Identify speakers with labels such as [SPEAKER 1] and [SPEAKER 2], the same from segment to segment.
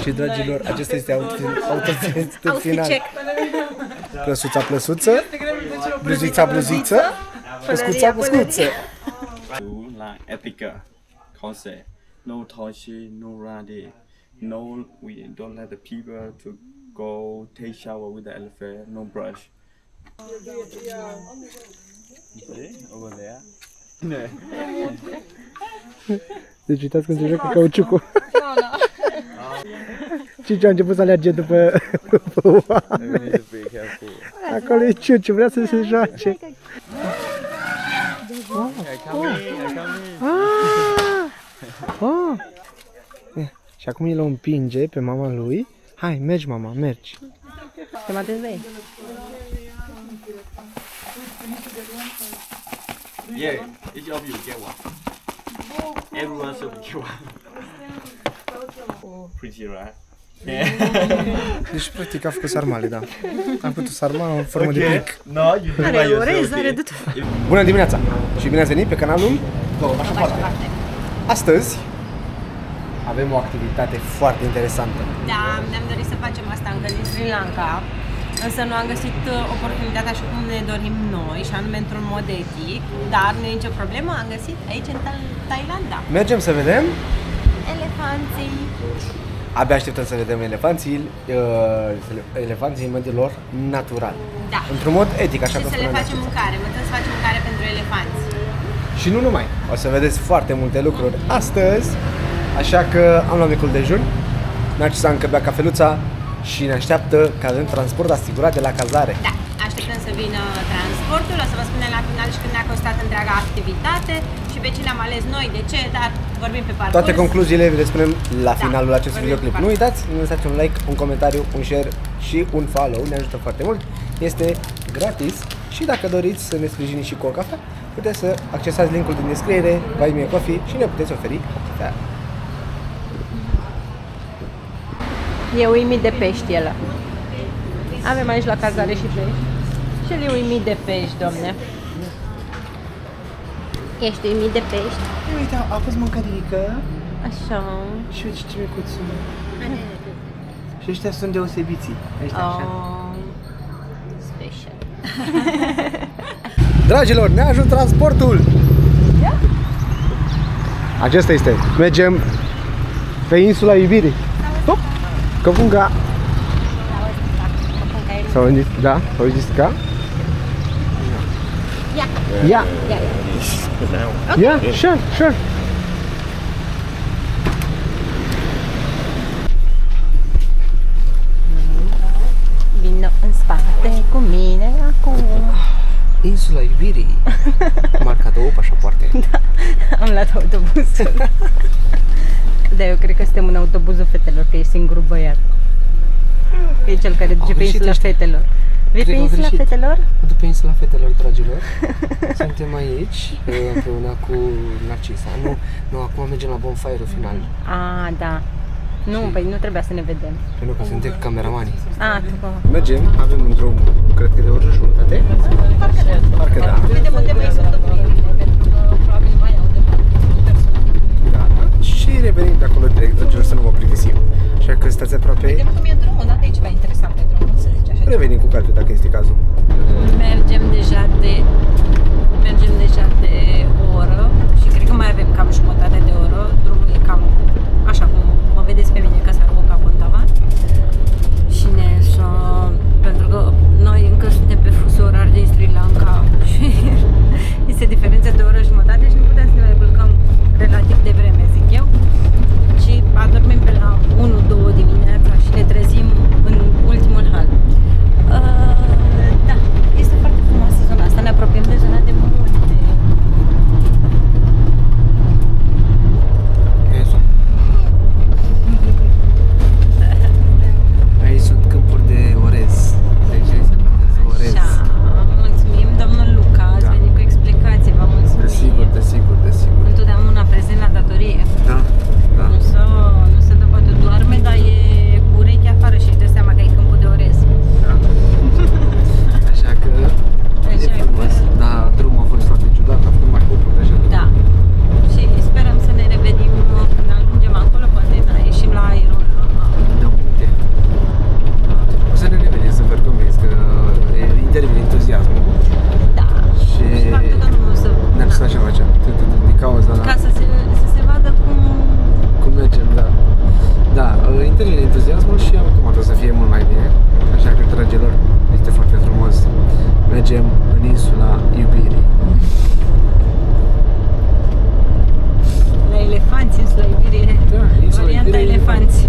[SPEAKER 1] Și dragilor, acesta este outfit final. Plăsuța, plăsuță, bluzița, bluziță, păscuța, păscuță.
[SPEAKER 2] Like Ethica concept, no touchy, no radi, no, we don't let the people to go take shower with the elephant, no brush. Over there.
[SPEAKER 1] Deci uitați cum se joacă cauciucul. Ciuciu a început să alerge după oameni. Acolo e Ciuciu, vrea să se joace. Și acum el o împinge pe mama lui. Hai, mergi mama, mergi.
[SPEAKER 3] Te mă dezvei.
[SPEAKER 2] Yeah, each of you get one. Everyone should get one. Pretty right?
[SPEAKER 1] Deci practic a făcut sarmale, da. Am făcut sarmale în formă de plic.
[SPEAKER 2] No, you do by yourself.
[SPEAKER 1] Bună dimineața și bine ați venit pe canalul Așa Foarte. Astăzi avem o activitate foarte interesantă.
[SPEAKER 3] Da, ne-am dorit să facem asta încă din Sri Lanka, însă nu am găsit oportunitatea așa cum ne dorim noi, și anume într-un mod etic, dar nu e nicio problemă, am găsit aici în Thailanda.
[SPEAKER 1] Mergem să vedem.
[SPEAKER 3] Elefanții.
[SPEAKER 1] Abia așteptăm să vedem elefanții în mediul lor natural.
[SPEAKER 3] Da.
[SPEAKER 1] Într-un mod etic, așa cum
[SPEAKER 3] Și să le facem mâncare, mătăm să facem mâncare pentru elefanți.
[SPEAKER 1] Și nu numai, o să vedeți foarte multe lucruri astăzi, așa că am luat micul dejun, Narcisa încă bea cafeluța și ne așteaptă că avem transport asigurat de la cazare.
[SPEAKER 3] Da, așteptăm să vină transportul, o să vă spunem la final și când ne-a costat întreaga activitate și pe cine am ales noi, de ce, dar vorbim pe parcurs.
[SPEAKER 1] Toate concluziile vi le spunem la finalul acestui videoclip. Nu uitați, ne lăsați un like, un comentariu, un share și un follow, ne ajută foarte mult. Este gratis și dacă doriți să ne sprijiniți și cu o cafea, puteți să accesați linkul din descriere, Buy Me a Coffee și ne puteți oferi o cafea.
[SPEAKER 3] E uimit de pești el. Avem aici la cazare și pești. Și el e uimit de pești, domne. Ești uimit de pești?
[SPEAKER 1] Uite, a fost mâncărică.
[SPEAKER 3] Așa.
[SPEAKER 1] Și uite ce micuțul. Și ăștia sunt deosebiții. Ăștia așa.
[SPEAKER 3] Special.
[SPEAKER 1] Dragilor, ne-a ajuns transportul! Acesta este. Mergem pe insula iubirii. Hop! Căpunga! S-au gândit? Da? S-au gândit ca? Ia! Ia! Sure, sure!
[SPEAKER 3] Vino în spate cu mine acum.
[SPEAKER 1] Insula iubirii. Marca 2 pașapoarte.
[SPEAKER 3] Da, am luat autobuzul. Dar eu cred că suntem în autobuzul fetelor, că e singurul băiat. E cel care duce pe insula fetelor. Vei pe insula fetelor?
[SPEAKER 1] Mă duc pe insula fetelor, dragilor. Suntem aici împreună cu Narcisa. Nu, acum mergem la bonfire-ul final.
[SPEAKER 3] Ah, da. Nu, păi nu trebuia să ne vedem.
[SPEAKER 1] Pentru că suntem cameramani.
[SPEAKER 3] Ah, tu.
[SPEAKER 1] Mergem, avem un drum, cred că de o oră și jumătate. Parcă da.
[SPEAKER 3] Vedem unde mai sunt opririle, pentru că probabil mai au de persoane.
[SPEAKER 1] Da. Și revenim de acolo direct, dragilor, să nu vă plictisim. Așa că stați aproape.
[SPEAKER 3] Vedem cum e drumul, da? Aici mai interesant pe drumul, să zici așa.
[SPEAKER 1] Revenim cu calcul dacă este cazul.
[SPEAKER 3] Mergem deja de o oră și cred că mai avem cam jumătate de oră. Drumul e cam așa cum mă vedeți pe mine, că s-ar cu capul în tavan. Și pentru că noi încă suntem pe fusul orar din Sri Lanka și este diferența de o oră jumătate și nu putem să ne mai culcăm relativ de vreme, zic eu. Și adormim pe la 1-2 dimineața și ne trezim în ultimul hal. Da, este foarte frumoasă zona asta, ne apropiem de zona de munte.
[SPEAKER 1] termine entuziasmul și automat o să fie mult mai bine. Așa că, dragilor, este foarte frumos. Mergem în insula iubirii.
[SPEAKER 3] La elefanți, insula iubirii.
[SPEAKER 1] Da, insula
[SPEAKER 3] varianta
[SPEAKER 1] iubirii.
[SPEAKER 3] elefanți.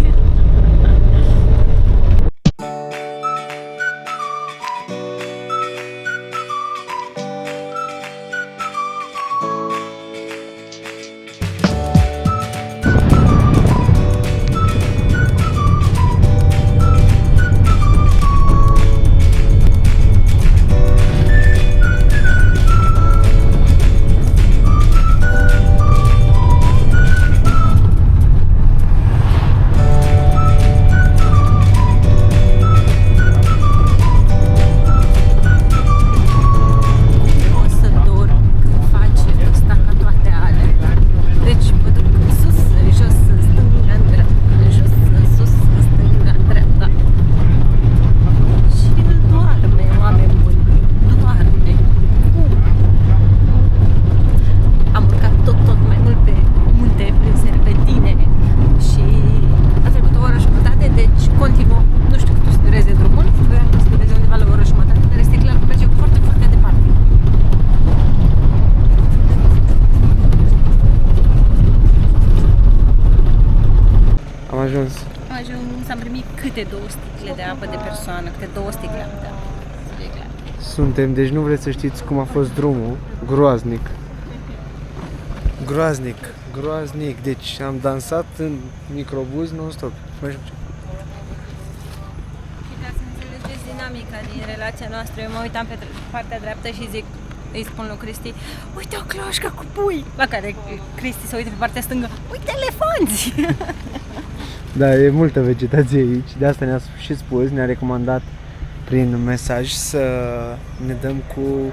[SPEAKER 3] Am ajuns, am primit câte 2 sticle de apă de persoană, câte 2 sticle am dat.
[SPEAKER 1] Suntem, deci nu vreți să știți cum a fost drumul. Groaznic. Groaznic, groaznic. Deci am dansat în microbuz non-stop.
[SPEAKER 3] Și ca să înțelegeți dinamica din relația noastră, eu mă uitam pe partea dreaptă și zic, îi spun lui Cristi, uite o cloșcă cu pui! La care Cristi se uită pe partea stângă, uite elefanți!
[SPEAKER 1] Da, e multă vegetație aici, de asta ne-a și spus, ne-a recomandat prin mesaj să ne dăm cu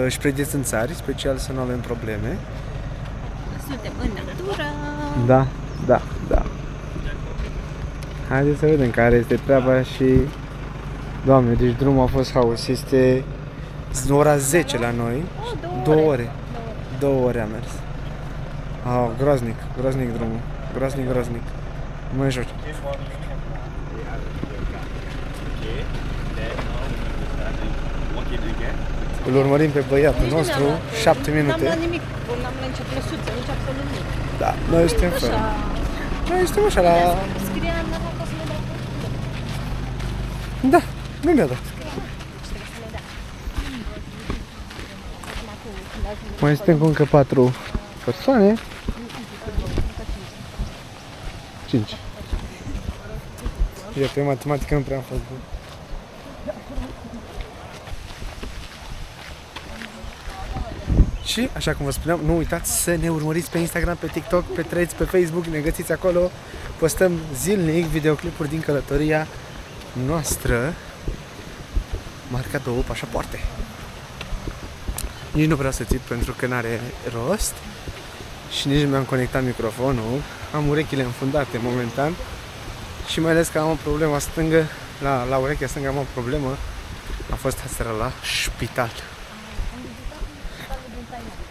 [SPEAKER 1] șpredeți în țari, special să nu avem probleme.
[SPEAKER 3] Suntem în natură!
[SPEAKER 1] Da, da, da. Haideți să vedem care este treaba și... Doamne, deci drumul a fost haos, este ora 10 la noi, 2 ore. 2 ore am mers. Groaznic, groaznic drumul, groaznic, groaznic. Mă joci. Îl urmărim pe băiatul nostru 7 minute.
[SPEAKER 3] N-am luat nimic, n-am luat nicio plăsuță, nici absolut nimic.
[SPEAKER 1] Da, noi suntem fără. Noi suntem așa la...
[SPEAKER 3] Scria în ăla ca să ne dea.
[SPEAKER 1] Da, nu mi-a dat. Mai suntem cu încă 4 persoane. 5. Eu pe matematică nu prea am fost bun. Și, așa cum vă spuneam, nu uitați să ne urmăriți pe Instagram, pe TikTok, pe Threads, pe Facebook, ne găsiți acolo. Postăm zilnic videoclipuri din călătoria noastră, marca 2 pașapoarte. Nici nu vreau să țip pentru că n-are rost și nici nu mi-am conectat microfonul. Am urechile înfundate momentan și mai ales că am o problemă stângă, la urechea stângă am o problemă. Am fost aseară la spital.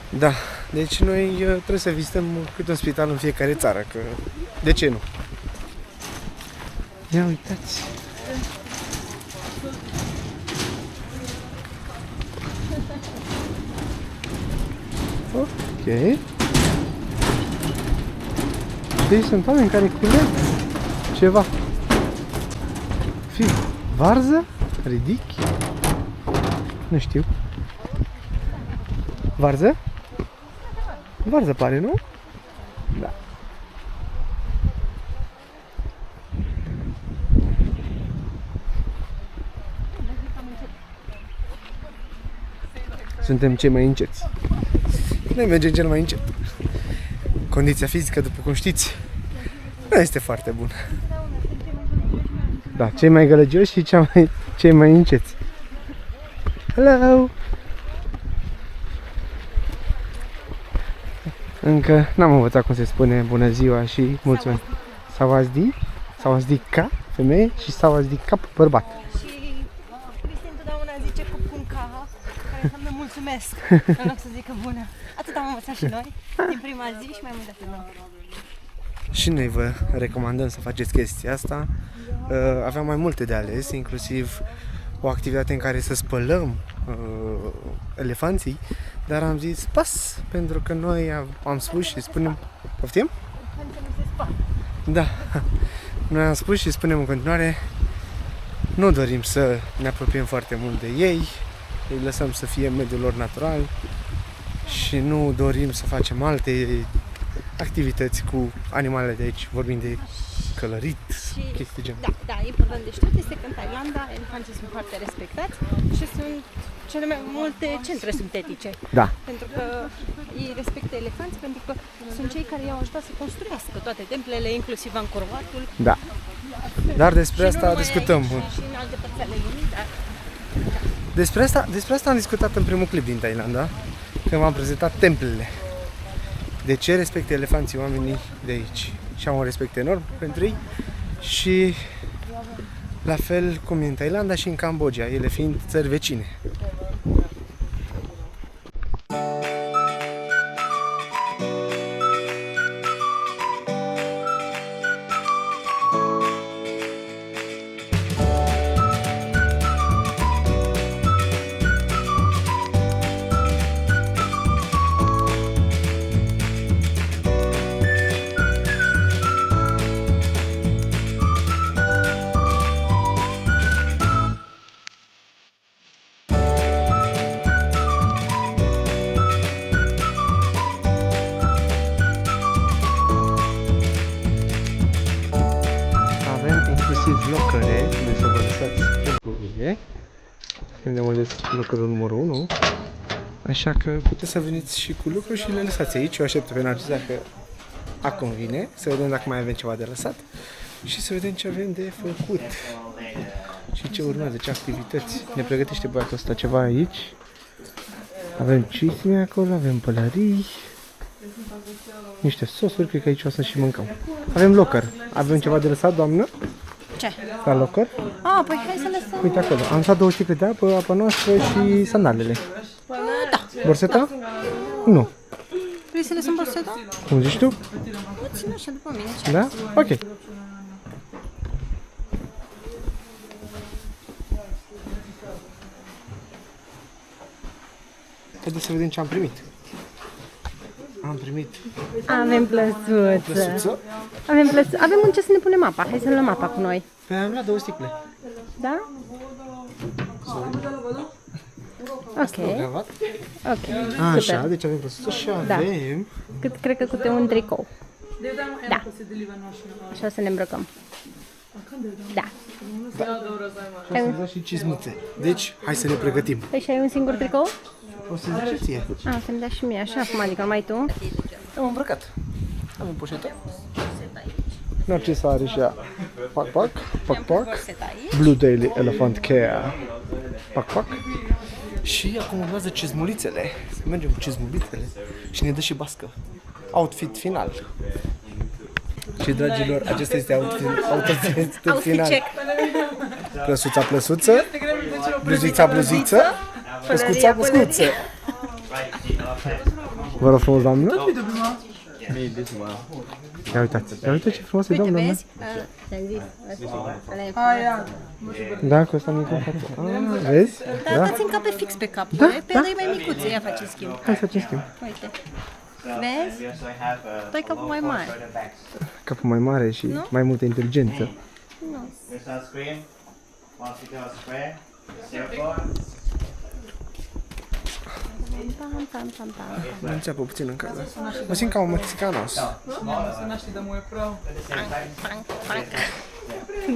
[SPEAKER 1] Da, deci noi trebuie să vizităm câte un spital în fiecare țară, că de ce nu? Ia uitați! Ok. Deci sunt oameni care culeg ceva. Fii, varză? Ridichi? Nu știu. Varză? Varză pare, nu? Da. Suntem cei mai înceți. Noi mergem cel mai încet. Condiția fizică, după cum știți, nu este foarte bună. Da, cei mai gălăgioși și cei mai înceți. Hello! Încă n-am învățat cum se spune bună ziua și mulțumesc. Savazdi, savazdi-ca, femeie, și savazdi-ca, bărbat.
[SPEAKER 3] Și Cristi întotdeauna zice cu punca, care înseamnă mulțumesc, în loc să zică bună. Atât am învățat și noi, din prima zi și mai mult atât.
[SPEAKER 1] Și noi vă recomandăm să faceți chestia asta. Aveam mai multe de ales, inclusiv o activitate în care să spălăm elefanții, dar am zis pas, pentru că noi am spus și spunem... Poftim? Da. Noi am spus și spunem în continuare, nu dorim să ne apropiem foarte mult de ei, îi lăsăm să fie în mediul lor natural și nu dorim să facem alte activități cu animalele de aici, vorbim de călărit, chestii gen.
[SPEAKER 4] Da, important de știut este că în Thailanda elefanții sunt foarte respectați și sunt cele mai multe centre sintetice.
[SPEAKER 1] Da.
[SPEAKER 4] Pentru că ei respectă elefanți, pentru că sunt cei care i-au ajutat să construiască toate templele, inclusiv Angkor Wat-ul.
[SPEAKER 1] Da. Dar despre asta discutăm.
[SPEAKER 4] Aici, și în alte părți ale lumii, dar
[SPEAKER 1] Despre asta am discutat în primul clip din Thailanda, când m-am prezentat templele. De ce respectă elefanții oamenii de aici? Și am un respect enorm pentru ei și la fel cum e în Thailanda și în Cambodgia, ele fiind țări vecine. Locăre, unde să vă lăsați lucrurile. Unde am ales locărul numărul 1. Așa că puteți să veniți și cu lucruri și le lăsați aici. Eu aștept pe Narcisa că acum vine. Să vedem dacă mai avem ceva de lăsat. Și să vedem ce avem de făcut. Și ce urmează, ce activități. Ne pregătește băiatul ăsta ceva aici. Avem cisme acolo, avem pălării. Niște sosuri, cred că aici o să și mâncăm. Avem locker. Avem ceva de lăsat, doamnă?
[SPEAKER 4] ce?
[SPEAKER 1] La locker?
[SPEAKER 4] Ah, păi hai să lăsăm.
[SPEAKER 1] Uite acolo, am lăsat 2 sticle de apă, apa noastră și sandalele.
[SPEAKER 4] Da.
[SPEAKER 1] Borseta? Nu.
[SPEAKER 4] Vrei să lăsăm borseta?
[SPEAKER 1] Cum zici tu?
[SPEAKER 4] Nu țin așa după mine. Ce?
[SPEAKER 1] Da? Ok. Haideți să vedem ce am primit. Am primit
[SPEAKER 4] Avem plăsuță.
[SPEAKER 1] plăsuță.
[SPEAKER 4] Avem unde să ne punem apa. Hai să luăm apa cu noi.
[SPEAKER 1] Pe am luat 2 sticle.
[SPEAKER 4] Da? Ok.
[SPEAKER 1] Gravat.
[SPEAKER 4] Ok.
[SPEAKER 1] Așa,
[SPEAKER 4] Super.
[SPEAKER 1] deci avem plăsuță și
[SPEAKER 4] Da.
[SPEAKER 1] avem...
[SPEAKER 4] Cred că câte un tricou. Da. Și o să ne îmbrăcăm. Da.
[SPEAKER 1] Plăsuță și cizmuțe. Deci, hai să ne pregătim.
[SPEAKER 4] Păi și ai un singur tricou?
[SPEAKER 1] O să zice ție.
[SPEAKER 4] A, să-mi dea și mie așa, acum, adică mai tu.
[SPEAKER 1] Am îmbrăcat. Avem poșetă. Narcisa are și ea pac. Blue Daily Elephant Care. Pac. Și acum urmează cizmulițele. Să mergem cu cizmulițele și ne dă și bască. Outfit final. Și dragilor, acesta este outfit final. Plăsuța, bluziță, păscuță. Vă rog frumos, doamnă. Ia uitați ce frumos e, doamnă.
[SPEAKER 4] Vezi? Ți-am zis.
[SPEAKER 1] Da, cu ăsta mic în față. Vezi?
[SPEAKER 4] Da, dați în cap pe fix pe cap.
[SPEAKER 1] Da,
[SPEAKER 4] Pe
[SPEAKER 1] da.
[SPEAKER 4] ăla e mai micuț, ia face schimb.
[SPEAKER 1] Hai să facem schimb.
[SPEAKER 4] Uite. Vezi? Tu ai capul mai mare.
[SPEAKER 1] Capul mai mare și mai multă inteligență.
[SPEAKER 5] There's our screen. Once you go square, circle.
[SPEAKER 4] Pam.
[SPEAKER 1] Mă înțeapă puțin în casă. Mă simt ca un mexicanos.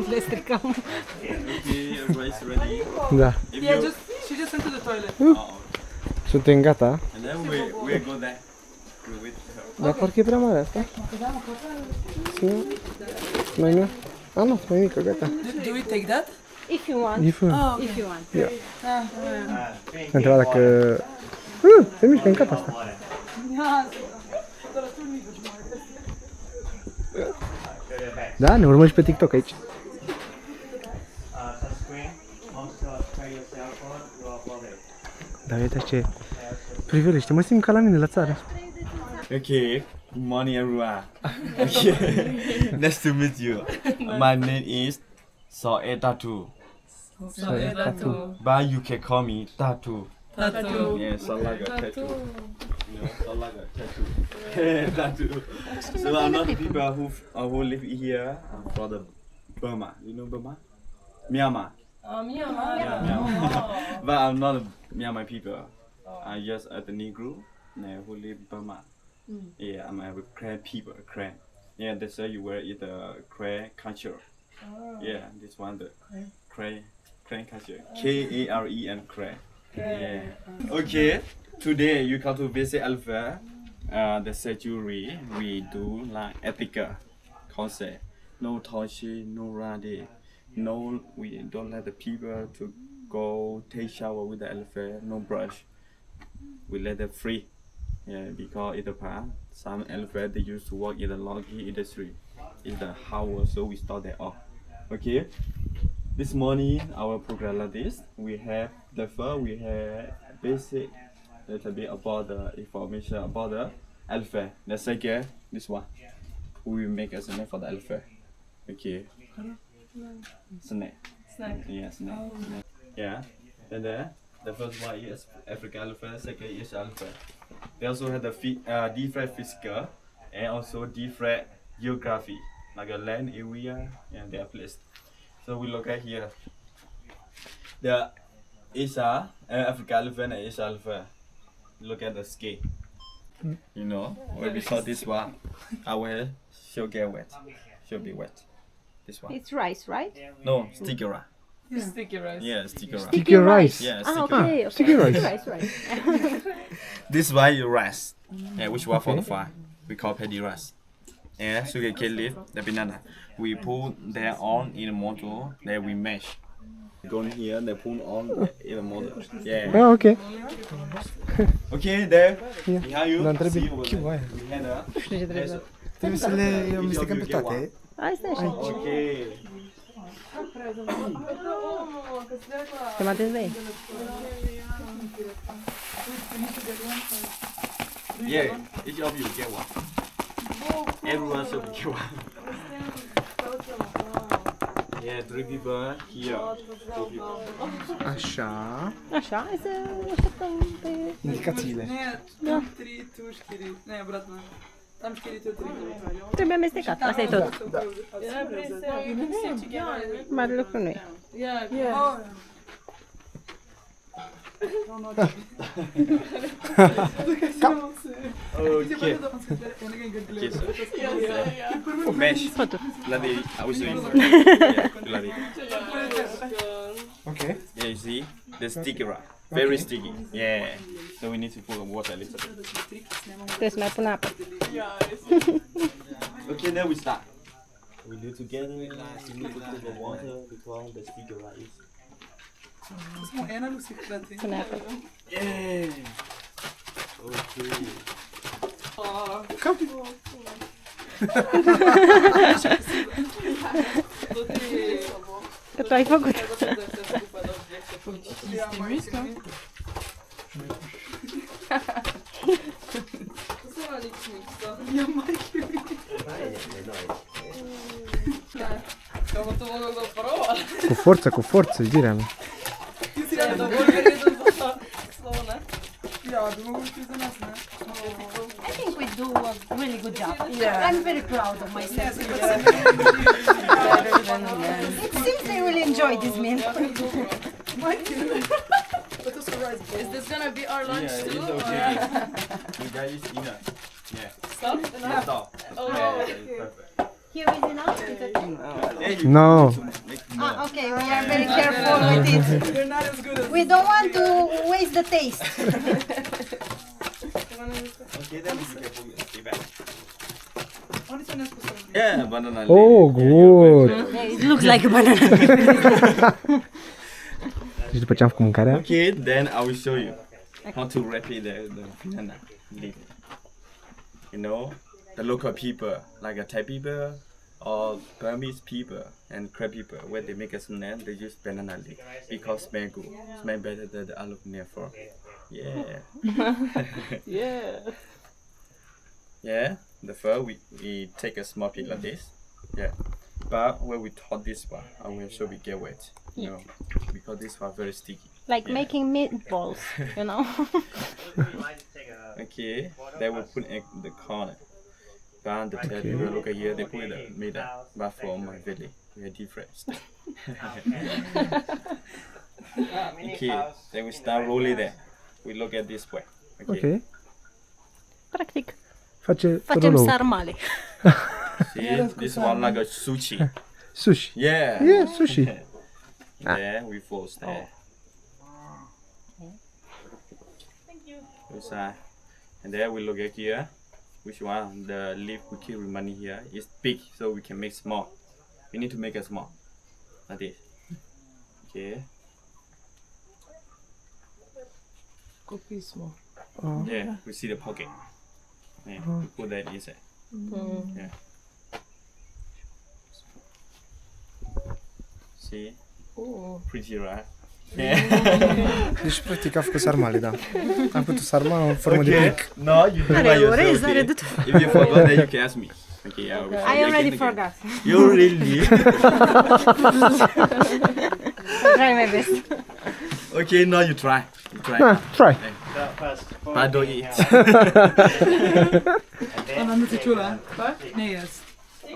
[SPEAKER 4] Le stricăm.
[SPEAKER 2] Everybody's ready.
[SPEAKER 1] Da.
[SPEAKER 6] Yeah, she just went to the toilet.
[SPEAKER 1] Suntem gata.
[SPEAKER 2] And then we go there. With her.
[SPEAKER 1] Dar parcă e prea mare asta. Mai mică? A, nu, mai mică, gata.
[SPEAKER 6] Do we take that?
[SPEAKER 4] If you want.
[SPEAKER 1] If
[SPEAKER 4] If you want.
[SPEAKER 1] Ia. Am întrebat dacă... se mișcă în cap asta. Da, ne urmăm și pe TikTok aici.
[SPEAKER 5] Touch screen. Once you spray your cell phone, you upload it.
[SPEAKER 1] Dar uite ce priveliște, mă simt ca la mine la țară.
[SPEAKER 2] Okay. Good morning, everyone. Okay. Nice to meet you. My name is Soe Tatu,
[SPEAKER 1] Sorry, tattoo.
[SPEAKER 2] but you can call me Tatu.
[SPEAKER 6] Tattoo.
[SPEAKER 2] Yeah, sound like a tattoo. You know, sound like a tattoo. Tattoo. So I'm not the people who live here. I'm from the Burma. You know Burma? Myanmar. Yeah. But I'm not a Myanmar people. I'm just ethnic group who live in Burma. Yeah, I'm a Karen people. Karen. Yeah, that's why you wear it Karen culture. Yeah, this one the Karen culture. Karen Karen. Yeah. Okay. Today you come to visit Alpha. The sanctuary we do like ethical concept. No touchy, no radi. No, we don't let the people to go take shower with the elephant. No brush. We let them free. Yeah, because in the past, some elephant they used to work in the logging industry. In the house, so we start that off. Okay. This morning, our program like this. We have the first, we have basic little bit about the information about the elephant. The second, this one. We will make a snack for the elephant. Okay. Snack. Yeah, snack. Yeah. And then the first one is African elephant, second is elephant. They also have the different physical and also different geography, like a land area and their place. So we look at here. The Asia, African elephant and Asia elephant. Look at the scale. You know, when we saw this one, our should get wet. Should be wet. This one.
[SPEAKER 4] It's rice, right?
[SPEAKER 2] No, sticky rice.
[SPEAKER 6] Sticky rice.
[SPEAKER 2] Yeah, sticky rice.
[SPEAKER 1] Sticky rice.
[SPEAKER 2] Yeah,
[SPEAKER 4] Ah,
[SPEAKER 2] sticky rice.
[SPEAKER 4] okay.
[SPEAKER 1] sticky rice.
[SPEAKER 4] Rice.
[SPEAKER 2] This one you rice. Yeah, which one for the fire? We call paddy rice. Yeah, sugar cane leaf, the banana. We put that on in the motor, then we mash. Go in here, they put on in the motor. Yeah.
[SPEAKER 1] Ah, ok.
[SPEAKER 2] Okay, there.
[SPEAKER 1] Yeah.
[SPEAKER 2] Behind you.
[SPEAKER 1] Dar trebuie
[SPEAKER 2] See over
[SPEAKER 1] ce
[SPEAKER 2] there.
[SPEAKER 1] voie.
[SPEAKER 2] We had a-
[SPEAKER 4] Nu știu ce trebuie să...
[SPEAKER 1] Trebuie să le amestecăm pe toate.
[SPEAKER 4] Asta e așa.
[SPEAKER 2] Okay.
[SPEAKER 4] Te mă dezvei.
[SPEAKER 2] Yeah, each of you get one. Everyone should get one. Yeah, 3 people here. 2 people.
[SPEAKER 1] Așa.
[SPEAKER 4] Așa, hai să așteptăm pe...
[SPEAKER 1] Indicațiile.
[SPEAKER 6] Ne, tu 3, tu 4. Ne, обратно. Там 4, tu 3.
[SPEAKER 4] Trebuie amestecat, asta e tot. Mare lucru nu e.
[SPEAKER 2] Okay. Mesh. Bloody, I was doing. Yeah, bloody.
[SPEAKER 1] Ok.
[SPEAKER 2] Yeah, you see? The sticky rock. Very sticky. Yeah. So we need to put water a little bit.
[SPEAKER 4] Trebuie să mai pun apă.
[SPEAKER 2] Okay, then we start. We do together. We need to put the water because the sticky rock is.
[SPEAKER 6] Ena Lucy, frate.
[SPEAKER 4] Pune apă.
[SPEAKER 2] Yeah. Okay.
[SPEAKER 4] Că tu ai făcut.
[SPEAKER 1] Cu forță, zirea mea.
[SPEAKER 4] I think we do a really good job. I'm very proud of myself. It seems they really enjoy this meal.
[SPEAKER 6] Is this gonna be our lunch
[SPEAKER 2] Yeah,
[SPEAKER 6] too?
[SPEAKER 2] it's okay. You guys is enough. Yeah.
[SPEAKER 6] Stop?
[SPEAKER 2] Yeah, stop. Yeah, it's perfect.
[SPEAKER 4] Here is enough? It's okay.
[SPEAKER 2] Yeah, you
[SPEAKER 1] No.
[SPEAKER 2] need to make more.
[SPEAKER 4] Ah, okay, we are very careful with it.
[SPEAKER 6] You're not as good as
[SPEAKER 4] We don't want to waste the taste.
[SPEAKER 2] Okay, then we can put it. Stay back.
[SPEAKER 6] Unde ți-o ne-a spus?
[SPEAKER 2] Yeah, banana leaf.
[SPEAKER 1] Oh, good.
[SPEAKER 3] It looks like a banana.
[SPEAKER 1] Și după ce am făcut mâncarea,
[SPEAKER 2] Okay, then I will show you how to wrap it the banana leaf. You know, the local people, like a Thai people or Burmese people and Crab people, when they make a snack, they use banana leaf because smell good, smell better than the olive near for. Yeah. Yeah, the fur we take a small piece like this. Yeah, but when we taught this one, I will show we get wet. You know, because this one very sticky.
[SPEAKER 4] Like making meatballs, you know.
[SPEAKER 2] Okay, they will put in the corner. But the tail, you will look at here, they put the middle. But for my village, we are different. Okay, then we start rolling there. We look at this way. Okay.
[SPEAKER 1] Ok.
[SPEAKER 4] Practic,
[SPEAKER 1] Facem
[SPEAKER 4] facem sarmale.
[SPEAKER 2] See, this one like a sushi.
[SPEAKER 1] Sushi.
[SPEAKER 2] Yeah.
[SPEAKER 1] Yeah, sushi.
[SPEAKER 2] There we force there. This side. And there we look at here. Which one? The leaf we keep money here is big, so we can make small. We need to make it small. Like this. Okay.
[SPEAKER 6] Copii small.
[SPEAKER 2] Yeah, we see the pocket. Yeah, we put that inside. Yeah. See?
[SPEAKER 6] Oh.
[SPEAKER 2] Pretty, right?
[SPEAKER 1] Deci, practic, a făcut sarmale, da. Am putut sarma în formă de
[SPEAKER 2] Okay.
[SPEAKER 1] pic.
[SPEAKER 2] No, you do by
[SPEAKER 3] Are
[SPEAKER 2] yourself.
[SPEAKER 3] orez, are
[SPEAKER 2] Okay?
[SPEAKER 3] de tot.
[SPEAKER 2] If you forgot, then you can ask me. Okay,
[SPEAKER 3] I already forgot.
[SPEAKER 2] You really?
[SPEAKER 3] Try my best.
[SPEAKER 2] Okay, now you try. You try.
[SPEAKER 1] Ah, try.
[SPEAKER 2] But don't eat.
[SPEAKER 6] Ona nu se ciula? Pa? Ne jest.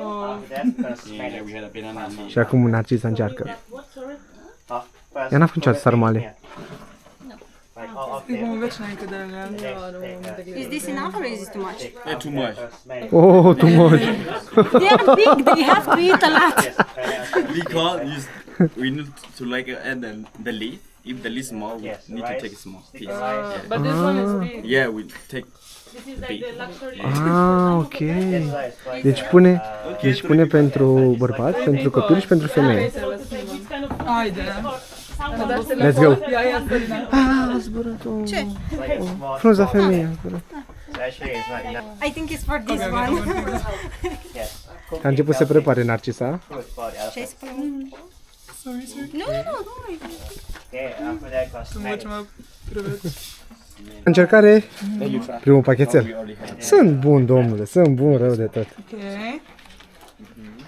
[SPEAKER 6] O,
[SPEAKER 2] Yeah, we had a banana leaf.
[SPEAKER 1] Și acum Narcisa încearcă. Ea n-a făcut niciodată sarmale.
[SPEAKER 6] imamo već neke da ne
[SPEAKER 3] Is this enough or is this too much?
[SPEAKER 2] Yeah, too much.
[SPEAKER 1] Oh, too much.
[SPEAKER 3] They are big, they have to eat a lot.
[SPEAKER 2] Because we need to like and then the leaf. If the leaf small, we need to take a small piece.
[SPEAKER 6] But this one is big.
[SPEAKER 2] Yeah, we take big.
[SPEAKER 1] Ah, ok. Deci pune pentru bărbat, pentru copil și pentru femeie.
[SPEAKER 6] Ajde.
[SPEAKER 1] Let's go.
[SPEAKER 6] Ja, ja, Zarina.
[SPEAKER 1] Ah, a zburat-o. Ce? Frunza femeie a zburat.
[SPEAKER 3] I think it's for this one.
[SPEAKER 1] A început să se prepare Narcisa.
[SPEAKER 3] Ce ai spus? Nu, nu,
[SPEAKER 6] Să facem privet.
[SPEAKER 1] Încercare,
[SPEAKER 2] Then you try.
[SPEAKER 1] primul
[SPEAKER 2] We
[SPEAKER 1] pachetel.
[SPEAKER 2] already have.
[SPEAKER 1] Sunt bun, domnule, sunt bun rău de tot.
[SPEAKER 6] Ok.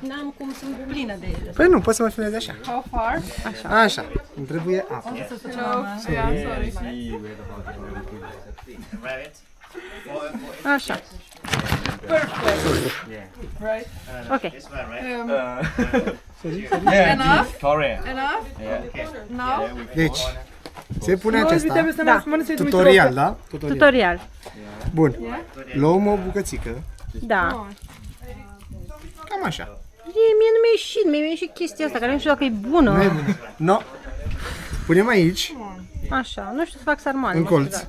[SPEAKER 3] N-am cum să-mi bublină de ele.
[SPEAKER 1] Păi nu, poți să mă filmezi așa.
[SPEAKER 6] How far?
[SPEAKER 1] Așa, îmi trebuie apă.
[SPEAKER 6] Hello. Yeah, sorry.
[SPEAKER 3] Așa.
[SPEAKER 6] Right.
[SPEAKER 3] Ok.
[SPEAKER 2] Yeah,
[SPEAKER 6] Enough?
[SPEAKER 2] Correct.
[SPEAKER 6] Enough?
[SPEAKER 2] Yeah.
[SPEAKER 6] Now?
[SPEAKER 1] Deci, se pune
[SPEAKER 6] Nu,
[SPEAKER 1] acesta,
[SPEAKER 6] trebuie să
[SPEAKER 3] Da.
[SPEAKER 6] mănânci
[SPEAKER 1] tutorial, da? Tutorial.
[SPEAKER 3] Tutorial.
[SPEAKER 1] Bun, luăm o bucățică,
[SPEAKER 3] Da.
[SPEAKER 1] cam așa.
[SPEAKER 3] Mie nu mi-a ieșit, mi-a ieșit chestia asta, care nu știu dacă e bună.
[SPEAKER 1] No. Punem aici,
[SPEAKER 3] Așa, nu știu să fac sarmale.
[SPEAKER 1] în
[SPEAKER 3] nu știu
[SPEAKER 1] colț.
[SPEAKER 3] dacă-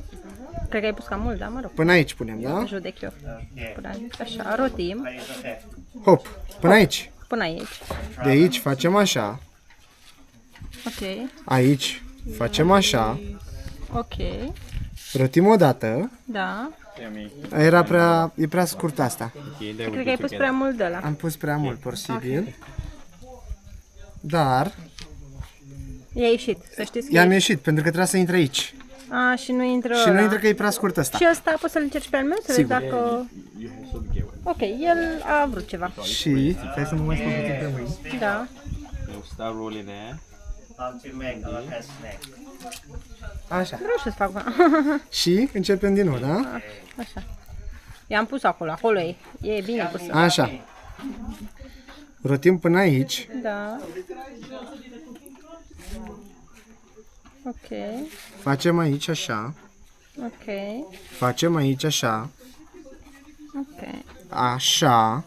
[SPEAKER 3] Cred că ai pus cam mult, da, mă rog.
[SPEAKER 1] Până aici punem, da?
[SPEAKER 3] Judec eu. Până aici. Așa, rotim.
[SPEAKER 1] Hop, până aici.
[SPEAKER 3] Până aici.
[SPEAKER 1] De aici facem așa,
[SPEAKER 3] Ok.
[SPEAKER 1] aici facem așa,
[SPEAKER 3] Ok.
[SPEAKER 1] rotim o dată.
[SPEAKER 3] Da.
[SPEAKER 1] E prea scurt asta.
[SPEAKER 2] Okay, then we
[SPEAKER 3] Cred că
[SPEAKER 2] do
[SPEAKER 3] ai pus
[SPEAKER 2] together.
[SPEAKER 3] prea mult de la.
[SPEAKER 1] Am pus prea mult posibil. Dar
[SPEAKER 3] I-a ieșit, să știți că
[SPEAKER 1] i-am
[SPEAKER 3] e...
[SPEAKER 1] ieșit pentru că trebuia să intre aici.
[SPEAKER 3] A, și nu intră
[SPEAKER 1] Și nu
[SPEAKER 3] ăla.
[SPEAKER 1] intră că e prea scurt ăsta.
[SPEAKER 3] Și ăsta poți să-l încerci pe al meu, să vezi
[SPEAKER 1] Sigur.
[SPEAKER 3] dacă...
[SPEAKER 2] You have to get one.
[SPEAKER 3] Ok, el a vrut ceva.
[SPEAKER 1] Și, stai să mă mai spun puțin pe mâini.
[SPEAKER 3] Da.
[SPEAKER 2] We'll start rolling there.
[SPEAKER 1] Așa.
[SPEAKER 3] Vreau să fac una.
[SPEAKER 1] Și începem din nou, da?
[SPEAKER 3] Așa. I-am pus acolo e. E bine pus.
[SPEAKER 1] Așa. Rotim până aici.
[SPEAKER 3] Da. Ok.
[SPEAKER 1] Facem aici așa.
[SPEAKER 3] Ok.
[SPEAKER 1] Facem aici așa.
[SPEAKER 3] Ok.
[SPEAKER 1] Așa.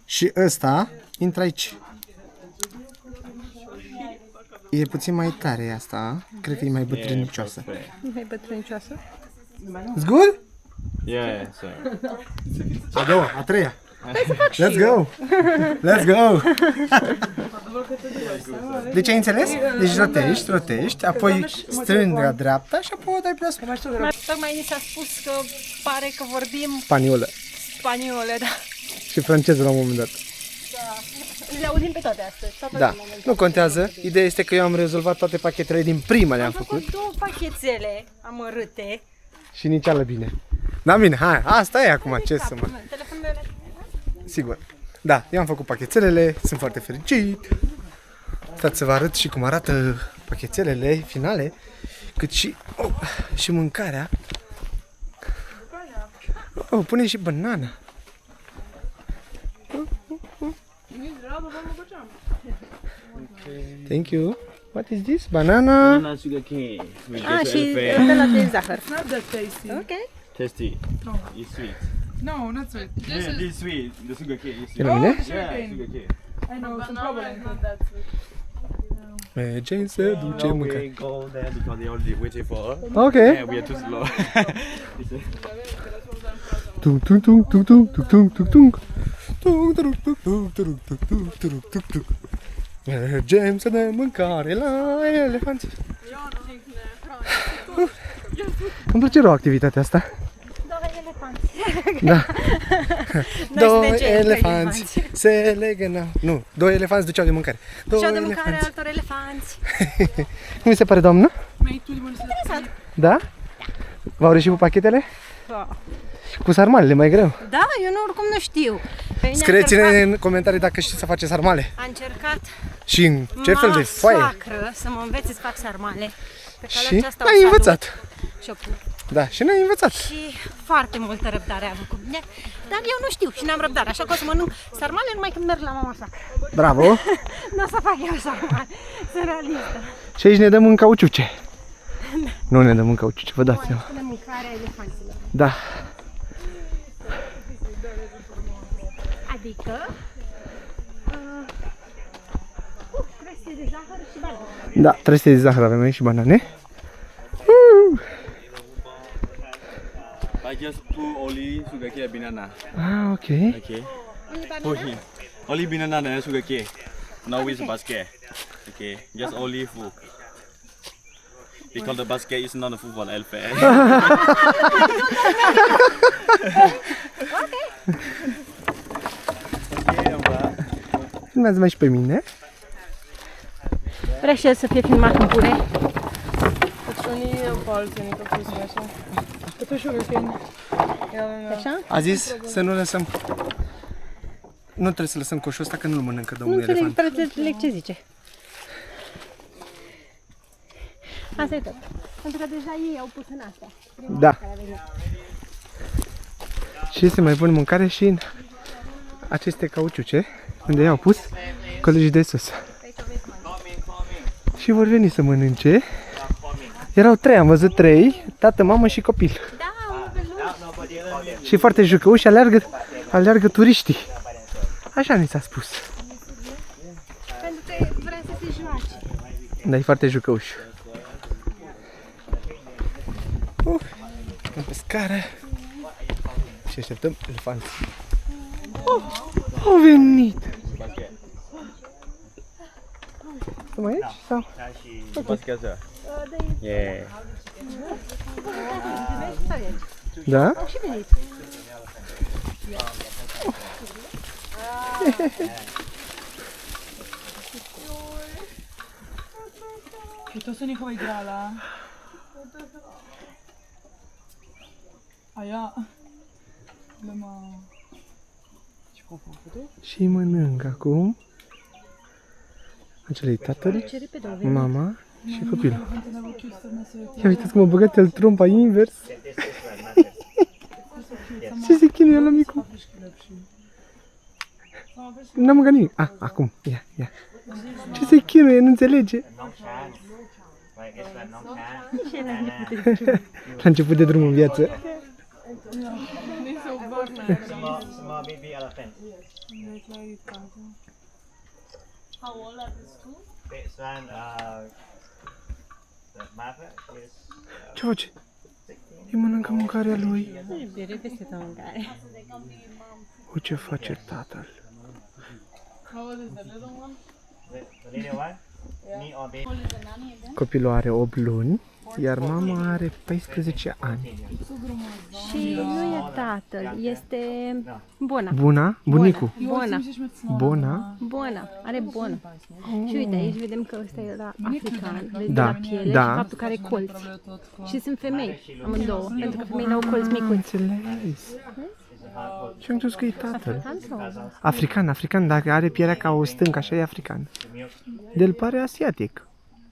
[SPEAKER 1] Și ăsta intră aici. E puțin mai tare asta. Cred că e mai bătrânicioasă.
[SPEAKER 3] Nu mai bătrânicioasă.
[SPEAKER 1] It's good?
[SPEAKER 2] Yeah, so.
[SPEAKER 1] A doua, a treia. Let's go! Let's go! Deci ai înțeles? Deci rotești, apoi stânga, dreapta și apoi o dai pe deasupra.
[SPEAKER 3] Tocmai ni s-a spus că pare că vorbim
[SPEAKER 1] Spaniolă
[SPEAKER 3] spaniole, da.
[SPEAKER 1] și franceză la un moment dat.
[SPEAKER 3] Le auzim pe toate astăzi. Toată
[SPEAKER 1] Da,
[SPEAKER 3] lumea.
[SPEAKER 1] nu contează. Ideea este că eu am rezolvat toate pachetele din prima le-am
[SPEAKER 3] Am
[SPEAKER 1] făcut
[SPEAKER 3] făcut 2 pachețele amărâte.
[SPEAKER 1] și nici ala bine. Da, bine, hai, asta e acum, ce să mă...
[SPEAKER 4] Telefonul meu.
[SPEAKER 1] Sigur. Da, eu am făcut pachetelele, sunt foarte fericit. Stați să vă arăt și cum arată pachetelele finale, cât și, și mâncarea. Oh, pune și banana. Thank you. What is this? Banana?
[SPEAKER 2] Banana sugar cane. With
[SPEAKER 4] Ah,
[SPEAKER 2] just
[SPEAKER 4] și
[SPEAKER 2] elephant.
[SPEAKER 4] de la de zahăr.
[SPEAKER 6] Not that tasty.
[SPEAKER 4] Ok.
[SPEAKER 2] Tasty. It's sweet.
[SPEAKER 6] No, not sweet.
[SPEAKER 2] Yeah, this is sweet. The sugar cane is
[SPEAKER 1] E
[SPEAKER 2] sweet.
[SPEAKER 1] la mine?
[SPEAKER 2] Yeah, sugar cane.
[SPEAKER 6] I know, some problem. Not that sweet.
[SPEAKER 1] Mergem să ducem
[SPEAKER 2] No,
[SPEAKER 1] mâncare.
[SPEAKER 2] we go there because they already waiting for us.
[SPEAKER 1] Ok.
[SPEAKER 2] Yeah, we are too slow.
[SPEAKER 1] Tung tung tung tung tung tung tung tung tung. Tung tung tung tung tung tung tung tung tung tung. Mergem să dăm mâncare la elefanți. Îmi plăce rău activitatea asta.
[SPEAKER 4] Două elefanți.
[SPEAKER 1] Da. Două
[SPEAKER 4] suntem cei
[SPEAKER 1] elefanți se legănau. Nu, două elefanți duceau de mâncare. Două
[SPEAKER 4] Și-au de mâncare
[SPEAKER 1] elefanți.
[SPEAKER 4] altor elefanți.
[SPEAKER 1] Cum mi se pare, doamnă?
[SPEAKER 6] Mai tu limon să
[SPEAKER 1] Da? V-au reușit cu pachetele?
[SPEAKER 4] Da.
[SPEAKER 1] Cu sarmalele, mai greu.
[SPEAKER 4] Da, eu nu oricum nu știu. Pe mine
[SPEAKER 1] Scrieți-ne în comentarii dacă știți să faceți sarmale.
[SPEAKER 4] a încercat
[SPEAKER 1] Și în ce fel de foaie.
[SPEAKER 4] soacră să mă învețe să fac sarmale. Pe calea
[SPEAKER 1] Și
[SPEAKER 4] aceasta
[SPEAKER 1] ai învățat.
[SPEAKER 4] Și-o
[SPEAKER 1] Da, și ne-ai învățat.
[SPEAKER 4] Și foarte multă răbdare a avut cu mine. Dar eu nu știu și n-am răbdare, așa că o să mănânc sarmale numai când merg la mama soacră.
[SPEAKER 1] Bravo.
[SPEAKER 4] Nu o să fac eu sarmale, sunt realistă.
[SPEAKER 1] Și aici ne dăm în cauciuce. Nu ne dăm în cauciuce, vă dați seama.
[SPEAKER 4] De mâncarea elefanților.
[SPEAKER 1] Da.
[SPEAKER 4] Adică... Trestie de zahăr și banane.
[SPEAKER 1] Da, trestie de zahăr avem aici și banane.
[SPEAKER 2] I just put only sugar cane and banana.
[SPEAKER 1] Ah, ok.
[SPEAKER 2] Okay. Put here. Only banana and sugar cane. No with basket. Okay. Just only food. Because the basket is not a food for elephant.
[SPEAKER 1] Filmează mai și pe mine.
[SPEAKER 4] Vrea și el să fie filmat în pune. Așa?
[SPEAKER 1] A zis să nu lăsăm. Nu trebuie să lăsăm coșul ăsta că nu-l mănâncă
[SPEAKER 4] Nu
[SPEAKER 1] domnul elefant.
[SPEAKER 4] înțeleg ce zice. Asta e tot. Pentru că deja ei au pus în asta.
[SPEAKER 1] Da. Și se mai pun mâncare și în aceste cauciuce, unde i-au pus colegii de sus. Și vor veni să mănânce. Erau trei, am văzut trei, tată, mamă și copil.
[SPEAKER 4] Da, un beluș.
[SPEAKER 1] Și foarte jucăuși, aleargă turiștii. Așa ni s-a spus.
[SPEAKER 4] Pentru că vrea să se joace.
[SPEAKER 1] Dar e foarte jucăuș. Pe scară. Și așteptăm elefanți. Au venit! Stăm aici sau?
[SPEAKER 2] Basket, sir. Yeah.
[SPEAKER 1] Da?
[SPEAKER 4] Au și venit.
[SPEAKER 6] I to se njihova igrala. A ja... Nema...
[SPEAKER 1] Și mănânc acum. Acela e tatăl, mama și copilul. Ia uitați cum a băgat el trompa invers. Ce se chinuie la micu? N-am mâncat nimic. Ah, acum. Ia. Ce se chinuie? Nu înțelege. La început de drum în viață.
[SPEAKER 5] Small baby elephant.
[SPEAKER 4] How old are these two?
[SPEAKER 5] This one, the mother is
[SPEAKER 1] Ce face? Îi mănâncă mâncarea lui.
[SPEAKER 4] Bine, peste ta mâncare.
[SPEAKER 1] O, ce face tatăl?
[SPEAKER 5] the little one. Me or baby?
[SPEAKER 1] Copilul are 8 luni. iar mama are 14 ani.
[SPEAKER 4] Și nu e tatăl, este Bona.
[SPEAKER 1] Buna? Bunicu.
[SPEAKER 4] Bona.
[SPEAKER 1] Bona?
[SPEAKER 4] Bona. Are Bona. Și uite, aici vedem că ăsta e la african. Vezi
[SPEAKER 1] Da,
[SPEAKER 4] la piele
[SPEAKER 1] da.
[SPEAKER 4] și faptul că are colți. Și sunt femei, amândouă, pentru că femeile au colți micuți.
[SPEAKER 1] Înțeles. Și am crezut că e tatăl.
[SPEAKER 4] African sau?
[SPEAKER 1] African, dacă are pielea ca o stâncă, așa e african. De-l pare asiatic.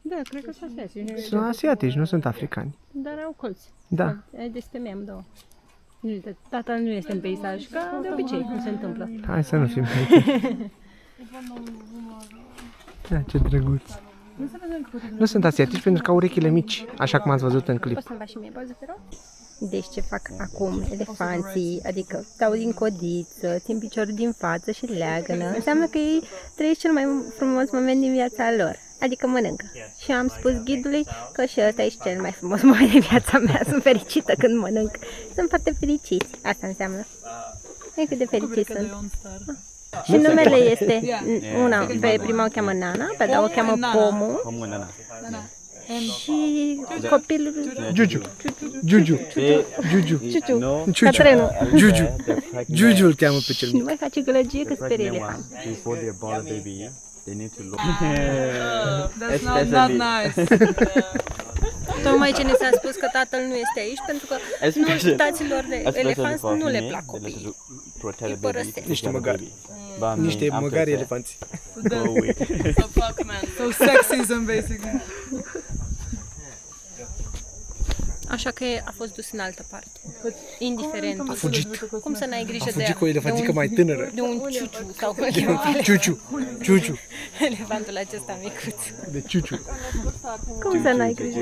[SPEAKER 4] Da, cred că sunt asiatici.
[SPEAKER 1] Sunt asiatici, nu sunt africani.
[SPEAKER 4] Dar au colți.
[SPEAKER 1] Da.
[SPEAKER 4] Deci femei amândouă. Uite, tatăl nu este în peisaj, ca de obicei, cum se întâmplă.
[SPEAKER 1] Hai să nu fim aici. Da, ce drăguț. Nu sunt asiatici pentru că au urechile mici, așa cum ați văzut în clip.
[SPEAKER 4] Poți să-mi faci și mie pauză, te rog? Deci ce fac acum elefanții, adică stau din codiță, țin piciorul din față și leagănă, înseamnă că ei trăiesc cel mai frumos moment din viața lor, adică mănâncă. Și am spus ghidului că și ăsta e cel mai frumos moment din viața mea, sunt fericită când mănânc, sunt foarte fericiți, asta înseamnă. E cât de fericiți sunt. Și numele este, una, pe prima o cheamă Nana, pe a doua o cheamă Pomu și copilul
[SPEAKER 1] Juju. Juju. Juju.
[SPEAKER 4] Ciuciu, Catrenul.
[SPEAKER 1] Juju. Juju îl cheamă pe cel
[SPEAKER 4] Nu
[SPEAKER 1] mic.
[SPEAKER 4] mai face gălăgie că sperie elefant.
[SPEAKER 2] Before they born a baby, they need to look.
[SPEAKER 6] That's not nice.
[SPEAKER 4] Tocmai ce ne s-a spus că tatăl nu este aici, pentru că nu, taților de elefanți nu le plac copiii. Îi părăsesc.
[SPEAKER 1] Niște măgari. Niște măgari elefanți.
[SPEAKER 6] So sexism, basically.
[SPEAKER 4] Așa că a fost dus în altă parte. Indiferent.
[SPEAKER 1] A fugit.
[SPEAKER 4] Cum să n-ai grijă
[SPEAKER 1] A fugit cu o elefantică mai tânără.
[SPEAKER 4] de un ciuciu sau cum îl cheamă
[SPEAKER 1] Ciuciu.
[SPEAKER 4] elefantul acesta micuț.
[SPEAKER 1] De ciuciu.
[SPEAKER 4] Cum să n-ai grijă?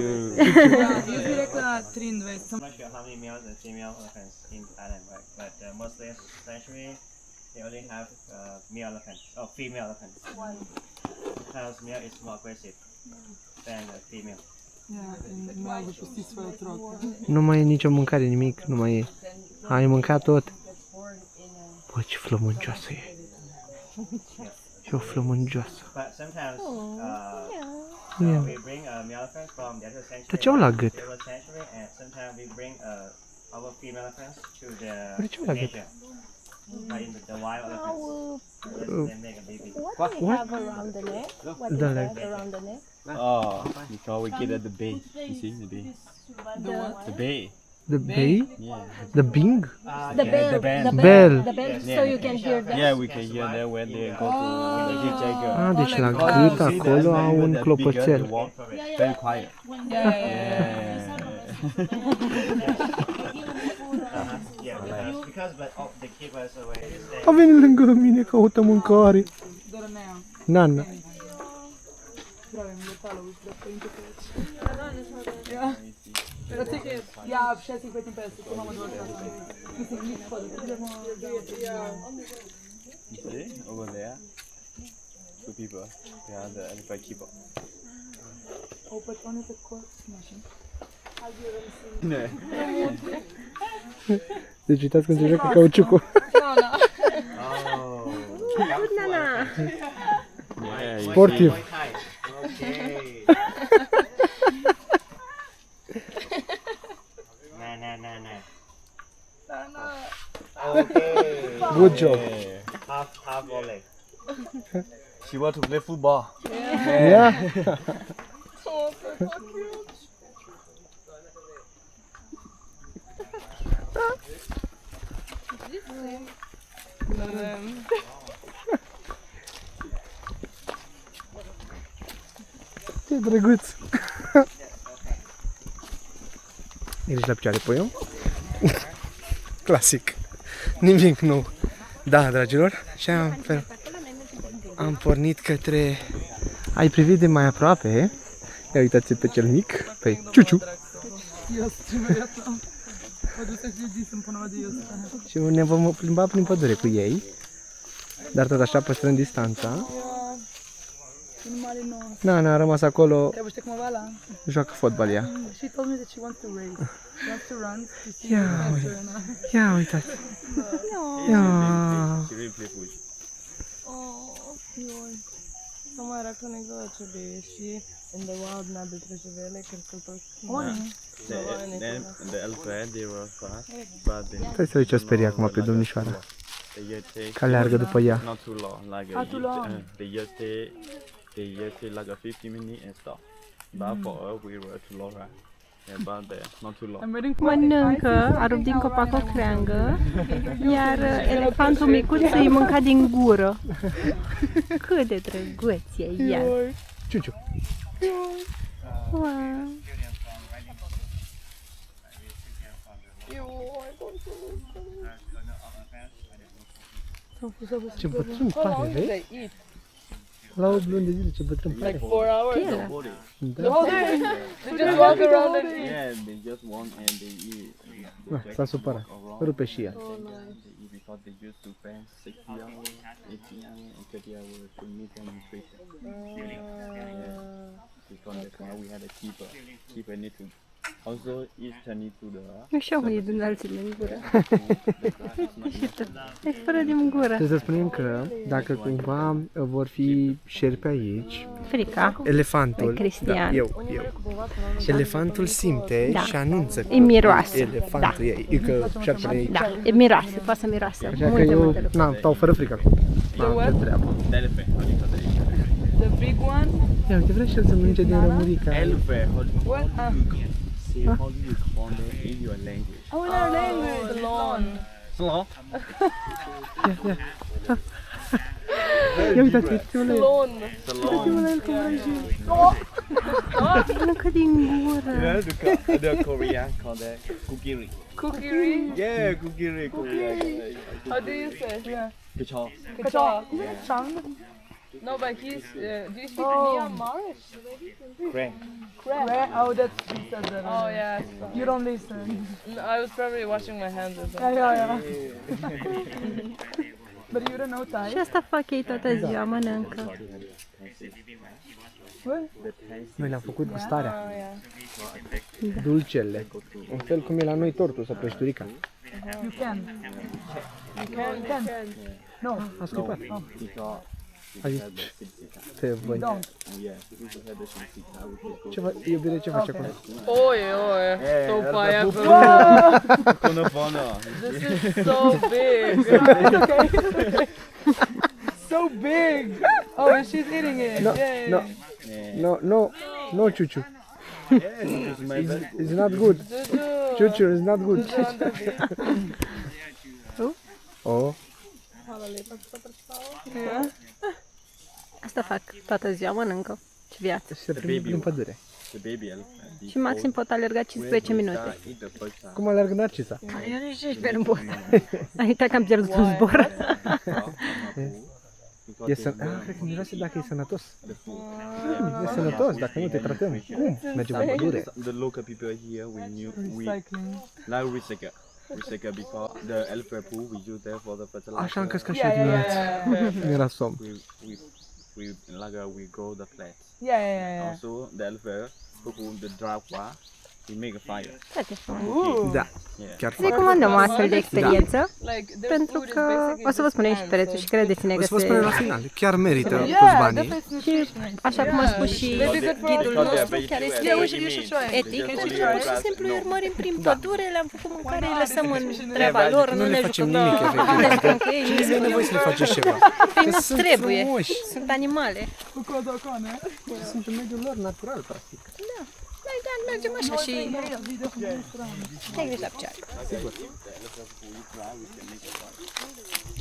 [SPEAKER 6] Direct la Trind, vezi.
[SPEAKER 5] I'm not sure how many males and female elephants in Thailand, right? But mostly in sanctuary, they only have male elephants, or female elephants. Because male is more aggressive than female.
[SPEAKER 6] Nu ai găsit fără troc.
[SPEAKER 1] Nu mai e nicio mâncare, nimic, nu mai e. Ai mâncat tot. Bă, ce flămâncioasă e. Ce o flămâncioasă.
[SPEAKER 5] But sometimes
[SPEAKER 1] Yeah.
[SPEAKER 5] we bring male elephants from the other sanctuary.
[SPEAKER 1] Dar ce au la gât?
[SPEAKER 5] They were sanctuary, and sometimes we bring our female elephants to the
[SPEAKER 1] Dar ce au la gât?
[SPEAKER 5] nature. Like in the wild elephants. They make a baby.
[SPEAKER 4] What do you have around the neck? What do
[SPEAKER 1] Da,
[SPEAKER 4] you
[SPEAKER 1] da.
[SPEAKER 4] have around the neck?
[SPEAKER 2] Oh, because we get at the bay. You see the bay? The bay.
[SPEAKER 1] The bay?
[SPEAKER 2] Yeah.
[SPEAKER 1] The bing?
[SPEAKER 4] The bell.
[SPEAKER 2] the band.
[SPEAKER 1] Bell.
[SPEAKER 4] The bell, so you can hear them.
[SPEAKER 2] Yeah, we can hear that when they go to the Jagger.
[SPEAKER 1] Ah, deci la gât acolo au un clopoțel.
[SPEAKER 2] Very quiet.
[SPEAKER 6] Yeah.
[SPEAKER 5] Yeah, because but they keep us away.
[SPEAKER 1] A venit lângă mine, caută mâncare.
[SPEAKER 6] Dormeam.
[SPEAKER 1] Nana.
[SPEAKER 6] Pravim letalo už da pojinte peč. Ja. Ja, včasih 55, to imamo dva časa. Mislim, nič hoditi. Idemo,
[SPEAKER 2] You see over there? Two people. They are the elephant keeper.
[SPEAKER 6] opet on je tako smešen.
[SPEAKER 1] Deci uitați cum se joacă cauciucul.
[SPEAKER 4] Nana.
[SPEAKER 2] Yeah, you
[SPEAKER 1] Sportiv.
[SPEAKER 5] Okay. Nah. Okay.
[SPEAKER 1] Good job.
[SPEAKER 5] Half volley.
[SPEAKER 2] She want to play football.
[SPEAKER 1] Yeah. Ce drăguț. Ești la picioare, puiul? Clasic. Nimic nou. Da, dragilor, și am pornit către... Ai privit de mai aproape? Ia uitați pe cel mic, pe Ciuciu. Și ne vom plimba prin pădure cu ei. Dar tot așa păstrând distanța. Nana a rămas acolo,
[SPEAKER 6] Evo što como vala.
[SPEAKER 1] joacă fotbal ea.
[SPEAKER 6] She told me that she wants to race. She wants to run to see
[SPEAKER 1] Ia,
[SPEAKER 6] faster and
[SPEAKER 1] Ia uitați. Ia.
[SPEAKER 2] She really play football.
[SPEAKER 7] mai era că negro și in the wild n-a trăjevele, cred că tot.
[SPEAKER 2] The elephant they were fast, but then
[SPEAKER 1] Stai să uiți o sperie acum pe domnișoara.
[SPEAKER 2] they just take
[SPEAKER 1] Că aleargă după ea.
[SPEAKER 2] not too long, like
[SPEAKER 6] too long.
[SPEAKER 2] they just take like a 50 minutes and stop. But for us we were too long, right? Yeah, but not too long.
[SPEAKER 6] I'm waiting for
[SPEAKER 4] Mănâncă, a rupt din copac o creangă, iar elefantul micuț îi mânca din gură. Cât de drăguț e el!
[SPEAKER 1] Ciuciu.
[SPEAKER 4] Wow.
[SPEAKER 1] Ce bătrân pare, vezi? La 8 luni de zile, ce bătrân pare.
[SPEAKER 7] 4 hours.
[SPEAKER 4] Pielea.
[SPEAKER 1] Da.
[SPEAKER 7] The whole day. They just walk around and eat.
[SPEAKER 2] Yeah, they just want and they eat.
[SPEAKER 1] Ah, s-a supărat. Rupe și ea.
[SPEAKER 2] They eat because they used to spend 60 hours, 80 hours, and 30 hours to meet their nutrition. Because that's why we had a keeper need to also each need to the
[SPEAKER 4] Așa mă e din alții în gură. E fără din gură.
[SPEAKER 1] Trebuie să spunem că dacă cumva vor fi șerpi aici,
[SPEAKER 4] Frica.
[SPEAKER 1] elefantul,
[SPEAKER 4] Pe Cristian.
[SPEAKER 1] eu. Elefantul simte
[SPEAKER 4] Da.
[SPEAKER 1] și anunță că
[SPEAKER 4] E miroase.
[SPEAKER 1] elefantul e că șerpele e.
[SPEAKER 4] Da, e miroase, poate să miroase.
[SPEAKER 1] Așa că
[SPEAKER 4] Multe,
[SPEAKER 1] eu,
[SPEAKER 4] multe lucruri.
[SPEAKER 1] stau fără frică acum. N-am ce treabă.
[SPEAKER 2] elephant. How do you call it?
[SPEAKER 6] the big one.
[SPEAKER 1] Ia uite, vrea și el să mănânce din rămurica.
[SPEAKER 2] Elephant.
[SPEAKER 6] What?
[SPEAKER 2] How do you call it in your language?
[SPEAKER 6] Oh, in our language. Lawn.
[SPEAKER 2] Sloth.
[SPEAKER 1] Ia uitați, uitați-mă la el.
[SPEAKER 7] Lawn.
[SPEAKER 1] Uitați-mă la el cum râge.
[SPEAKER 4] Mănâncă din gură.
[SPEAKER 2] Yeah, the Korean call that kukiri.
[SPEAKER 7] Cookery.
[SPEAKER 2] Yeah, kukiri.
[SPEAKER 7] How do you say?
[SPEAKER 6] Yeah.
[SPEAKER 2] Kucho.
[SPEAKER 7] Kacha.
[SPEAKER 6] Chang.
[SPEAKER 7] No, but he's. Do you speak Myanmar?
[SPEAKER 2] Crank.
[SPEAKER 6] Oh, that's he said that.
[SPEAKER 7] Oh yeah.
[SPEAKER 6] You don't listen.
[SPEAKER 7] I was probably washing my hands or
[SPEAKER 6] Yeah,
[SPEAKER 7] something.
[SPEAKER 6] yeah. But you don't know Thai.
[SPEAKER 4] Și asta fac ei toată ziua, mănâncă.
[SPEAKER 1] Noi le-am făcut gustarea,
[SPEAKER 7] Oh yeah.
[SPEAKER 1] dulcele. Un fel cum e la noi tortul sau prăjiturica.
[SPEAKER 6] You can.
[SPEAKER 7] You can.
[SPEAKER 6] No.
[SPEAKER 1] A scuipat.
[SPEAKER 2] Because
[SPEAKER 1] A zis, pe voi.
[SPEAKER 6] Don't.
[SPEAKER 2] yeah, we had the shit.
[SPEAKER 1] Ce iubire, ce faci acolo?
[SPEAKER 7] Oi, oi. So pineapple.
[SPEAKER 2] Konofono.
[SPEAKER 7] This is so big.
[SPEAKER 6] So big. Oh, and she's eating it.
[SPEAKER 1] No,
[SPEAKER 6] Yay.
[SPEAKER 1] no, no, Ciuciu. It's not good. Ciuciu, it's not good. Oh,
[SPEAKER 6] Yeah.
[SPEAKER 4] Asta fac toată ziua, mănâncă. Ce viață.
[SPEAKER 1] se plimbi prin pădure.
[SPEAKER 2] The baby elephant.
[SPEAKER 4] Și maxim pot alerga 15 minute.
[SPEAKER 2] Eat the first time.
[SPEAKER 1] Cum alergă Narcisa?
[SPEAKER 4] Eu nici 16 nu pot. Ai uitat că am pierdut un zbor.
[SPEAKER 1] E cred că miroase dacă e sănătos. E sănătos, dacă nu te tratăm. Cum? Mergem în pădure.
[SPEAKER 2] The local people here, we
[SPEAKER 6] Recycling.
[SPEAKER 2] like recycle because the elephant poo we use there for the fertilizer.
[SPEAKER 1] Așa am căscat și eu dimineața. Mi-era somn.
[SPEAKER 2] We like we grow the plants.
[SPEAKER 6] Yeah.
[SPEAKER 2] Also the elephant poo the dry one, we make a fire.
[SPEAKER 4] Frate,
[SPEAKER 1] Da, chiar
[SPEAKER 4] să recomandăm o astfel de experiență,
[SPEAKER 7] Like their
[SPEAKER 4] pentru
[SPEAKER 7] food is
[SPEAKER 4] că
[SPEAKER 7] basically
[SPEAKER 4] o să vă spunem și prețul și cred de fine
[SPEAKER 1] o
[SPEAKER 4] că
[SPEAKER 1] să vă spunem la
[SPEAKER 4] se...
[SPEAKER 1] final. Chiar merită toți
[SPEAKER 6] Yeah,
[SPEAKER 1] banii.
[SPEAKER 6] definitely.
[SPEAKER 4] Și așa cum a spus și ghidul nostru, chiar este etic, pentru că pur și simplu îi urmărim prin pădure, le-am făcut mâncare, îi lăsăm în treaba lor,
[SPEAKER 1] Nu
[SPEAKER 4] nu
[SPEAKER 1] le
[SPEAKER 4] ne
[SPEAKER 1] facem
[SPEAKER 4] jucăm.
[SPEAKER 1] nimic, efectiv.
[SPEAKER 4] Ne jucăm cu ei,
[SPEAKER 1] Nu e nevoie să le faceți ceva.
[SPEAKER 4] păi nu
[SPEAKER 1] Sunt
[SPEAKER 4] trebuie,
[SPEAKER 1] frumoși.
[SPEAKER 4] sunt animale.
[SPEAKER 6] Cu codocone.
[SPEAKER 1] Sunt în mediul lor natural, practic.
[SPEAKER 4] Noi da, mergem așa și te grijă la picioare.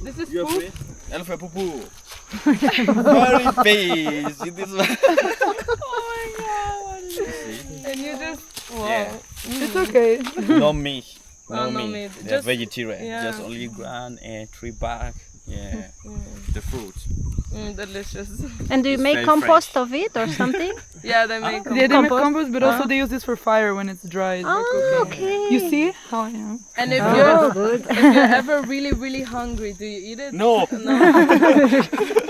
[SPEAKER 7] This is poop.
[SPEAKER 2] Elephant poo poo. Very big. See this one?
[SPEAKER 7] And you just
[SPEAKER 6] It's okay.
[SPEAKER 2] No meat.
[SPEAKER 7] no meat.
[SPEAKER 2] They're
[SPEAKER 7] Just
[SPEAKER 2] vegetarian.
[SPEAKER 7] yeah.
[SPEAKER 2] Just only ground and tree bark. Yeah. The fruit.
[SPEAKER 7] delicious.
[SPEAKER 4] And do you make
[SPEAKER 2] very
[SPEAKER 4] compost of it or something?
[SPEAKER 7] Yeah, they make
[SPEAKER 6] Yeah, they make
[SPEAKER 4] Compost?
[SPEAKER 6] compost, but also they use this for fire when it's dry. It's like
[SPEAKER 4] Ah,
[SPEAKER 6] cooking.
[SPEAKER 4] okay.
[SPEAKER 6] You see how I am?
[SPEAKER 7] And if you're ever really hungry, do you eat it?
[SPEAKER 2] No.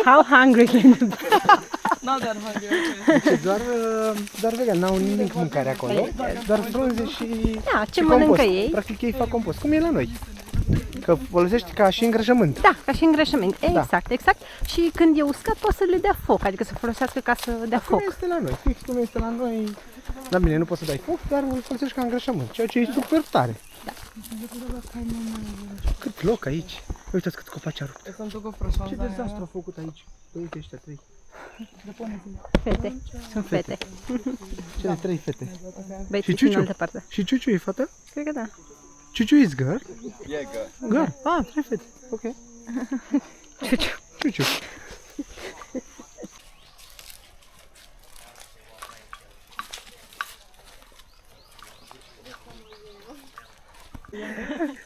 [SPEAKER 4] How hungry can you be?
[SPEAKER 7] Not that hungry. Okay.
[SPEAKER 1] Doar vegan, n-au nimic mâncare acolo. Doar frunze și
[SPEAKER 4] Da, ce
[SPEAKER 1] și
[SPEAKER 4] mănâncă
[SPEAKER 1] compost.
[SPEAKER 4] ei?
[SPEAKER 1] Practic ei fac compost. Cum e la noi. Că folosești ca și îngrășământ.
[SPEAKER 4] Da, ca și îngrășământ. Exact. Și când e uscat, poate să le dea foc, adică să folosească ca să dea foc.
[SPEAKER 1] Cum este la noi, fix cum este la noi. Da, bine, nu poți să dai foc, dar îl folosești ca îngrășământ, ceea ce e super tare.
[SPEAKER 4] Da.
[SPEAKER 1] Cât loc aici. Uitați cât copaci a rupt.
[SPEAKER 7] Sunt cu frășoană.
[SPEAKER 1] Ce dezastru a făcut aici. Uite ăștia 3.
[SPEAKER 4] Fete. Sunt fete.
[SPEAKER 1] Cele 3 fete.
[SPEAKER 4] Băieții și în altă parte.
[SPEAKER 1] Și Ciuciu e fată?
[SPEAKER 4] Cred că da.
[SPEAKER 1] Ciuciu is girl?
[SPEAKER 2] Yeah, good.
[SPEAKER 1] Girl? Ah, 3 fete. Ok. Ciuciu.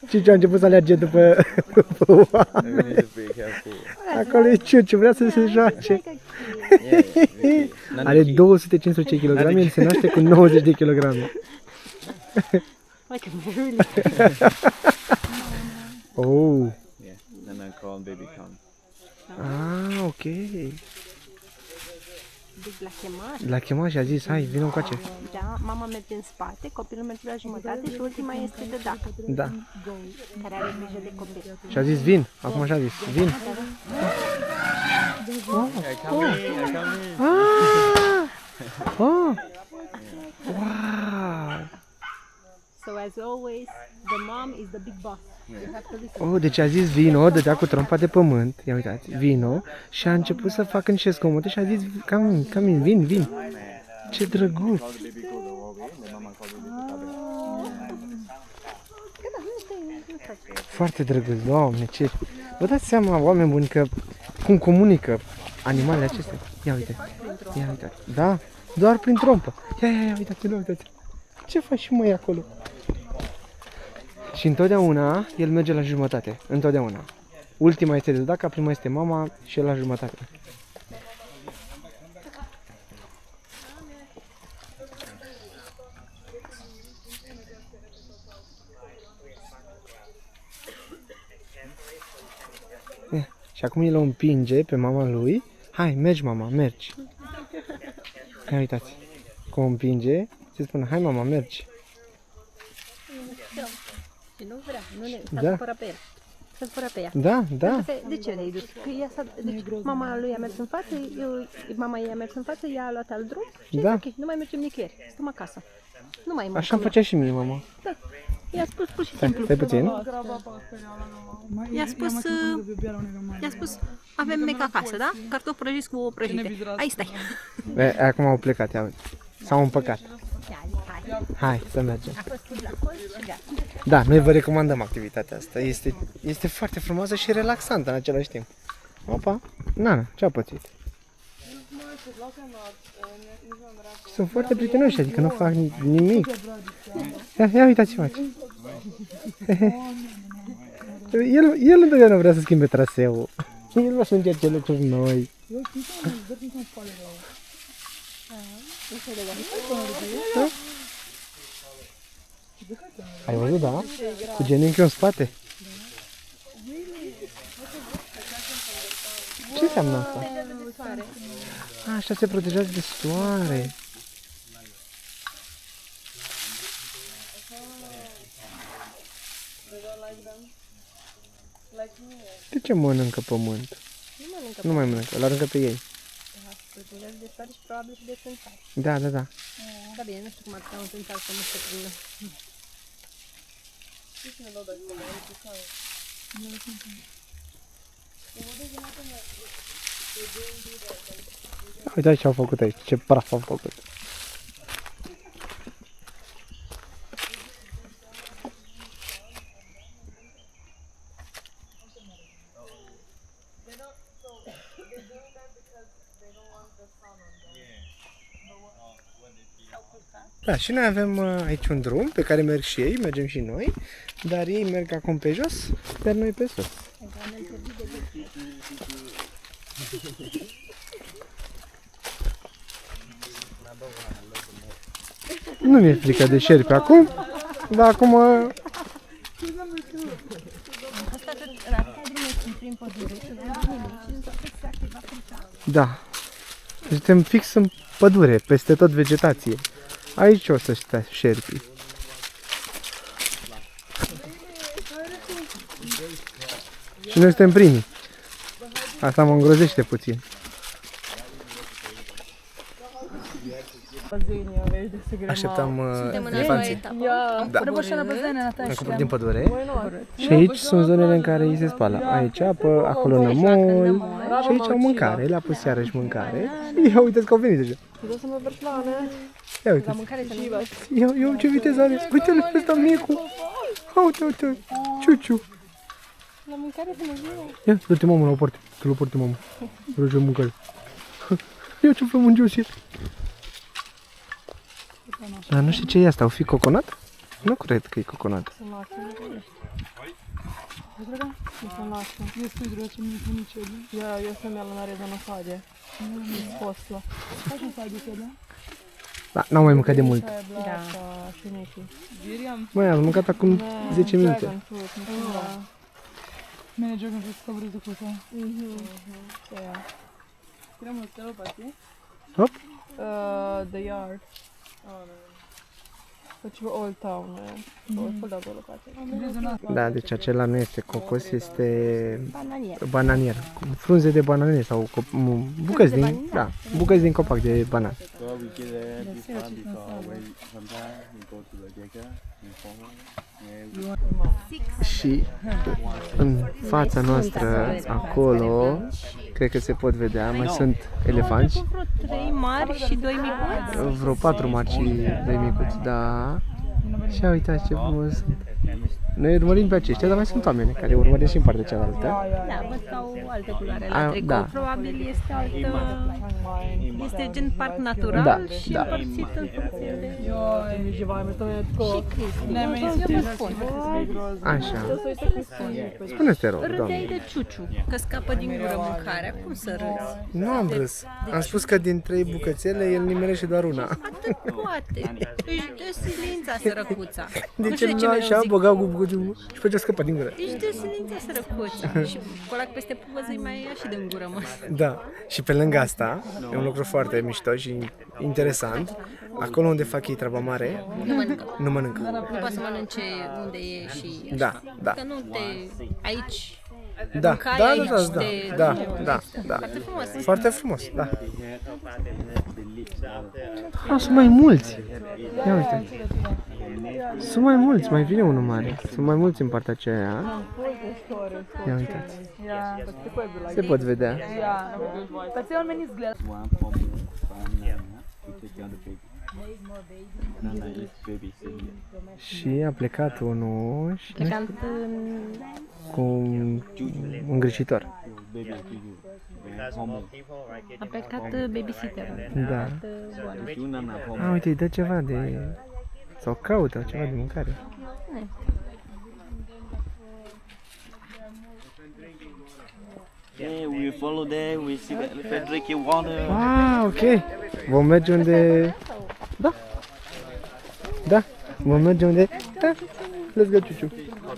[SPEAKER 1] Ciuciu a început să alerge după oameni.
[SPEAKER 2] We need to be careful.
[SPEAKER 1] Acolo e Ciuciu, vrea să se joace. Are 215 kg, el se naște cu 90 de kg. Oh.
[SPEAKER 2] Yeah, and then call baby count.
[SPEAKER 1] Ah, ok.
[SPEAKER 4] Deci l-a chemat.
[SPEAKER 1] L-a chemat și a zis, hai, vină încoace.
[SPEAKER 4] Da, mama merge în spate, copilul merge la jumătate și ultima este de da,
[SPEAKER 1] Da.
[SPEAKER 4] care are grijă de copil.
[SPEAKER 1] Și a zis, vin. Acum așa a zis, vin. Oh. Wow.
[SPEAKER 4] So as always, the mom is the big boss. You have to listen.
[SPEAKER 1] Oh, deci a zis vino, dădea cu trompa de pământ, ia uitați, vino, și a început să facă niște zgomote și a zis, cam vin. Ce drăguț. Foarte drăguț, Doamne, ce... Vă dați seama, oameni buni, că cum comunică animalele acestea? Ia uite. Da, doar prin trompă. Ia, uitați. Ce faci și măi acolo? Și întotdeauna el merge la jumătate, întotdeauna. Ultima este de dacă, prima este mama și el la jumătate. Și acum el o împinge pe mama lui. Hai, mergi mama, mergi. Ia uitați cum o împinge. Se spune, hai mama, mergi.
[SPEAKER 4] Și nu vrea, s-a
[SPEAKER 1] Da.
[SPEAKER 4] supărat pe el. S-a supărat pe ea.
[SPEAKER 1] Da.
[SPEAKER 4] De ce le-ai dus? Că ea deci mama lui a mers în față, mama ei a mers în față, ea a luat alt drum și
[SPEAKER 1] Da.
[SPEAKER 4] ok, nu mai mergem nicăieri, stăm acasă. Nu mai
[SPEAKER 1] Așa îmi făcea și mie mama.
[SPEAKER 4] Da. I-a spus pur și simplu.
[SPEAKER 1] Stai puțin.
[SPEAKER 4] I-a spus, avem mec acasă, da? Cartofi prăjiți cu ouă prăjite. Aici stai.
[SPEAKER 1] Acum au plecat, ia uite. S-au împăcat. Hai să mergem. Da, noi vă recomandăm activitatea asta. Este foarte frumoasă și relaxantă în același timp. Opa, Nana, ce-a pățit? Sunt foarte prietenoși, adică nu fac nimic. Ia uitați ce face. El întotdeauna vrea să schimbe traseul. El vrea să încerce lucruri noi. Ai văzut, da? Cu genunchiul în spate. Ce înseamnă asta? A, așa se protejează de soare. De ce mănâncă pământ? Nu mai mănâncă, îl aruncă pe ei.
[SPEAKER 4] Protejează de soare și probabil și de țânțari.
[SPEAKER 1] Da.
[SPEAKER 4] Da bine, nu știu cum arăta un țânțar să nu se prindă.
[SPEAKER 1] Uitați ce au făcut aici, ce praf au făcut. Da, și noi avem aici un drum pe care merg și ei, mergem și noi, dar ei merg acum pe jos, iar noi pe sus. Nu mi-e frică de șerpi acum, dar acum... Da, suntem fix în pădure, peste tot vegetație. Aici o să stea șerpii. Și noi suntem primii. Asta mă îngrozește puțin. Așteptam elefanții. Da. Am coborât din pădure. Și aici sunt zonele în care îi se spală. Aici apă, acolo nămol. Și aici au mâncare. Le-a pus iarăși mâncare. Ia uite că au venit deja. Ia uite. Ia ce viteză are. Uite-l pe ăsta micu. Uite. Ciuciu.
[SPEAKER 4] La mâncare să ne vină.
[SPEAKER 1] Ia, dă-te mamă la o parte. Că l-o parte mamă. Roge mâncare. Ia ce flămângios e. Dar nu știu ce e asta, o fi coconat? Nu cred că e coconat.
[SPEAKER 6] Jest tu ce mi ničega.
[SPEAKER 7] Ja sam imala narezano sadje. Iz posla.
[SPEAKER 6] Kako sad je sada?
[SPEAKER 1] Da, n-am mai mâncat de mult.
[SPEAKER 7] Aia je bila sa pšenici.
[SPEAKER 6] Vjerujem.
[SPEAKER 1] Măi, am mâncat acum 10 minute.
[SPEAKER 7] Dragon fruit, mislim da.
[SPEAKER 6] Mene Dragon Fruit kao brzo kuta.
[SPEAKER 7] To ja.
[SPEAKER 6] Idemo s teropati.
[SPEAKER 1] Hop.
[SPEAKER 7] The Yard. Znači Old Town. To je ful dobro lokacija.
[SPEAKER 1] Da, deci acela nu este cocos, este
[SPEAKER 4] Bananier.
[SPEAKER 1] bananier. Cu frunze de bananier sau bucăți din, da, bucăți din copac de banan.
[SPEAKER 2] So we get there before when sometimes we go to the Jaeger and follow.
[SPEAKER 1] Și în fața noastră, acolo, cred că se pot vedea, mai sunt elefanți.
[SPEAKER 4] Vreo 3 mari și 2 micuți.
[SPEAKER 1] Vreo 4 mari și 2 micuți, da. Și uitați ce frumos sunt. Noi urmărim pe aceștia, dar mai sunt oameni care urmărim și în partea cealaltă.
[SPEAKER 4] Da, văd că au alte culoare la tricou.
[SPEAKER 1] Da.
[SPEAKER 4] Probabil este altă... Este gen parc natural
[SPEAKER 1] Da,
[SPEAKER 4] și
[SPEAKER 1] da.
[SPEAKER 4] împărțit în funcție de...
[SPEAKER 7] Mi živajme, to je tko.
[SPEAKER 4] Și Cristi.
[SPEAKER 6] Ne, meni
[SPEAKER 4] Eu vă spun.
[SPEAKER 1] Așa. Spune-te, rog,
[SPEAKER 4] Râdeai
[SPEAKER 1] doamne.
[SPEAKER 4] de ciuciu, că scapă din gură mâncarea. Cum să râzi?
[SPEAKER 1] Nu am râs. Am spus că din 3 bucățele el nimerește doar una.
[SPEAKER 4] Atât poate. Își dă silința sărăcuța.
[SPEAKER 1] De
[SPEAKER 4] Nu
[SPEAKER 1] ce
[SPEAKER 4] știu de ce
[SPEAKER 1] nu
[SPEAKER 4] mereu
[SPEAKER 1] așa,
[SPEAKER 4] zic.
[SPEAKER 1] băgau cu bucățiul și făcea scăpa din gură.
[SPEAKER 4] Își dă silința sărăcuța. Și colac peste puvă să-i mai ia și din gură, mă.
[SPEAKER 1] Da. Și pe lângă asta, e un lucru foarte mișto și interesant. Acolo unde fac ei treaba mare,
[SPEAKER 4] Nu mănâncă.
[SPEAKER 1] nu mănâncă.
[SPEAKER 4] Nu poate să mănânce unde e și așa.
[SPEAKER 1] Da, da.
[SPEAKER 4] Că nu te... Aici...
[SPEAKER 1] Da,
[SPEAKER 4] mâncai
[SPEAKER 1] da,
[SPEAKER 4] aici,
[SPEAKER 1] da, da, da, da.
[SPEAKER 4] Foarte frumos.
[SPEAKER 1] Foarte frumos, da. Sunt mai mulți. Ia uite. Sunt mai mulți, mai vine unul mare. Sunt mai mulți în partea aceea. Ia uitați. Se pot vedea.
[SPEAKER 6] Ja, pa se on meni izgleda.
[SPEAKER 2] One for me, one to take care of the baby. Nana is baby sitting.
[SPEAKER 1] Și a plecat unul și
[SPEAKER 4] Plecant în...
[SPEAKER 1] cu un îngrijitor.
[SPEAKER 2] Baby to you.
[SPEAKER 5] Because more people are
[SPEAKER 4] A
[SPEAKER 5] getting
[SPEAKER 4] plecat babysitterul.
[SPEAKER 1] Da.
[SPEAKER 2] You Nana for
[SPEAKER 1] A, uite, îi dă ceva de... Sau caută ceva de mâncare.
[SPEAKER 2] Yeah, we follow there. We see the elephant drinking water.
[SPEAKER 1] Ah, ok. Vom merge unde... Da. Da. Vom merge unde... Da. Let's go, Ciuciu.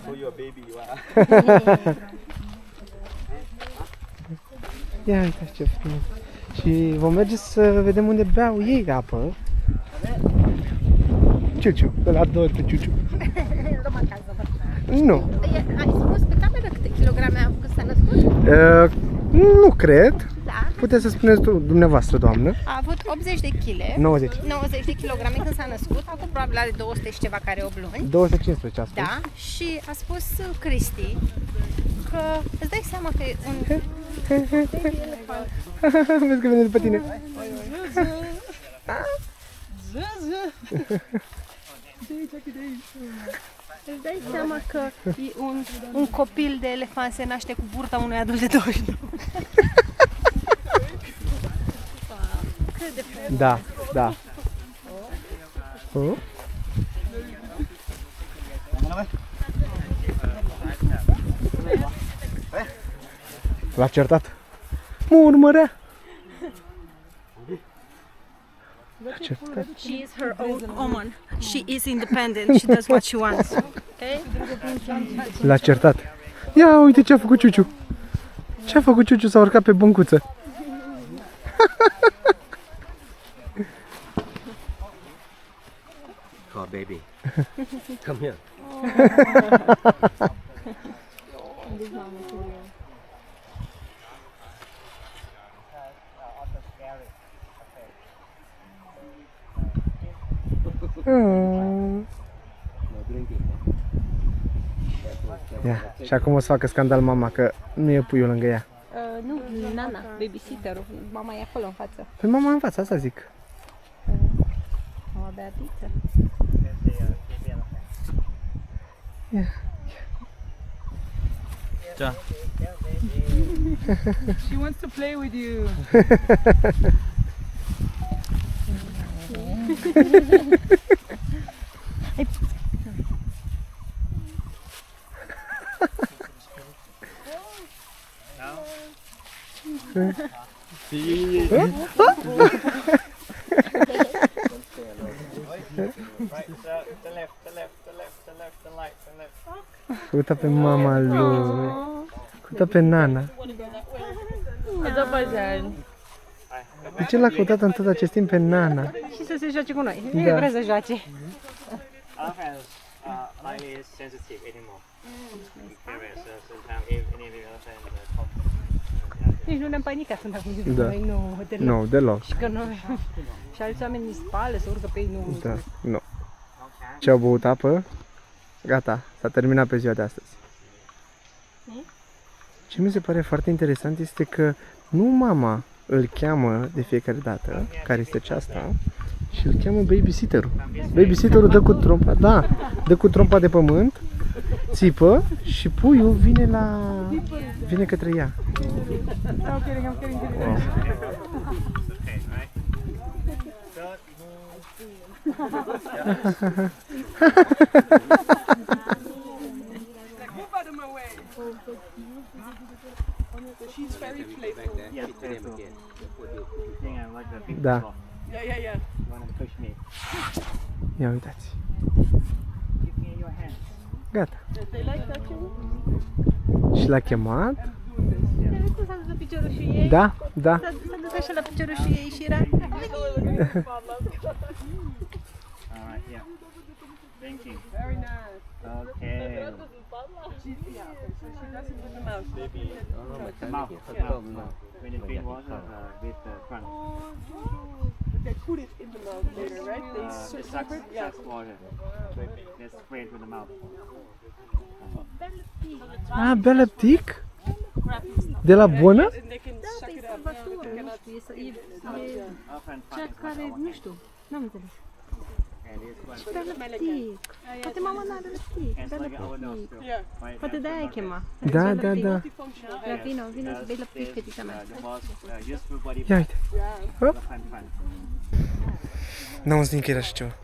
[SPEAKER 2] For your baby. Wow.
[SPEAKER 1] Ia uite ce frumos. Și vom merge să vedem unde beau ei apă. Ciuciu, îl ador pe Ciuciu. Nu.
[SPEAKER 4] Ai spus pe cameră câte kilograme a făcut s-a născut?
[SPEAKER 1] Nu cred.
[SPEAKER 4] Da.
[SPEAKER 1] Puteți să spuneți dumneavoastră, doamnă.
[SPEAKER 4] A avut 80 de kg.
[SPEAKER 1] 90.
[SPEAKER 4] 90 de kilograme când s-a născut. Acum probabil are 200 și ceva care 8 luni.
[SPEAKER 1] 215 a spus.
[SPEAKER 4] Da, și a spus Cristi că îți dai seama că e un
[SPEAKER 1] Vezi că vine după tine.
[SPEAKER 4] îți dai seama că e un copil de elefant se naște cu burta unui adult de 29. Cât de frumos.
[SPEAKER 1] Da, da. Oh. L-a certat. Mă urmărea. L-a certat.
[SPEAKER 4] She is her own woman. She is independent. She does what she wants. Okay?
[SPEAKER 1] L-a certat. Ia uite ce a făcut Ciuciu. Ce a făcut Ciuciu? S-a urcat pe băncuță.
[SPEAKER 5] Call baby. Come here.
[SPEAKER 1] Ia, și acum o să facă scandal mama că nu e puiul lângă ea.
[SPEAKER 4] Nu, Nana, babysitterul. Mama e acolo în față.
[SPEAKER 1] Păi mama în față, asta zic.
[SPEAKER 4] Mama Beatiță.
[SPEAKER 2] Da.
[SPEAKER 6] She wants to play with you.
[SPEAKER 1] Uita pe mama lui. Uita pe Nana. De ce l-a căutat în tot acest timp pe Nana?
[SPEAKER 4] Și să se joace cu noi.
[SPEAKER 1] Da.
[SPEAKER 4] Nu vrea să joace.
[SPEAKER 5] Elephants are highly sensitive animal. So sometimes if any of the elephant come,
[SPEAKER 4] Nici nu ne-am panicat când am gândit.
[SPEAKER 1] Da.
[SPEAKER 4] Noi nu, deloc.
[SPEAKER 1] Nu, deloc.
[SPEAKER 4] Și că noi... Și alți oameni îi spală, să urcă pe ei, nu...
[SPEAKER 1] Da, nu. Ce-au băut apă? Gata, s-a terminat pe ziua de astăzi. Ce mi se pare foarte interesant este că nu mama îl cheamă de fiecare dată, care este aceasta, și îl cheamă babysitterul. Babysitterul dă cu trompa, da, dă cu trompa de pământ, țipă și puiul vine către ea.
[SPEAKER 6] I'm kidding.
[SPEAKER 1] Wow.
[SPEAKER 5] okay, right?
[SPEAKER 6] Move out of my way. So she's very playful.
[SPEAKER 5] Yes, playful. I think I'm like the big
[SPEAKER 1] Da.
[SPEAKER 5] dog.
[SPEAKER 6] Yeah.
[SPEAKER 5] You want to push me?
[SPEAKER 1] Ia uitați.
[SPEAKER 5] Give me your hand.
[SPEAKER 1] Gata.
[SPEAKER 6] They like touching.
[SPEAKER 1] Și l-a chemat.
[SPEAKER 4] S-a dus la piciorul și ei.
[SPEAKER 1] Da, da.
[SPEAKER 4] S-a dus așa la piciorul și ei și era...
[SPEAKER 5] All right, yeah. Thank you.
[SPEAKER 6] Very nice.
[SPEAKER 5] Okay.
[SPEAKER 6] She does it with the mouth.
[SPEAKER 5] The mouth. When you drink water with the front.
[SPEAKER 6] They put it in the mouth later, right? They
[SPEAKER 5] The
[SPEAKER 6] separate. Yeah.
[SPEAKER 5] sucks water. They spray it with the mouth.
[SPEAKER 1] Ah, bea lăptic? De la bună?
[SPEAKER 6] And they can suck it up.
[SPEAKER 5] Elephant
[SPEAKER 4] Cea
[SPEAKER 5] fat is
[SPEAKER 4] care,
[SPEAKER 5] like
[SPEAKER 4] nu știu, n-am înțeles.
[SPEAKER 5] and it's one.
[SPEAKER 4] Bea lăptic. Poate mama n-are lăptic.
[SPEAKER 5] It's
[SPEAKER 4] Bea
[SPEAKER 5] like an overdose
[SPEAKER 4] lăptic.
[SPEAKER 5] pill.
[SPEAKER 6] Yeah.
[SPEAKER 5] Right?
[SPEAKER 4] Poate de-aia chema.
[SPEAKER 1] Da, da, da.
[SPEAKER 6] Multifunctional.
[SPEAKER 4] Dar vino să bei lăptic,
[SPEAKER 5] It's
[SPEAKER 4] fetița mea.
[SPEAKER 5] the most useful body
[SPEAKER 1] Ia
[SPEAKER 5] part.
[SPEAKER 1] uite.
[SPEAKER 5] Elephant fat.
[SPEAKER 1] N-am auzit că era așa ceva.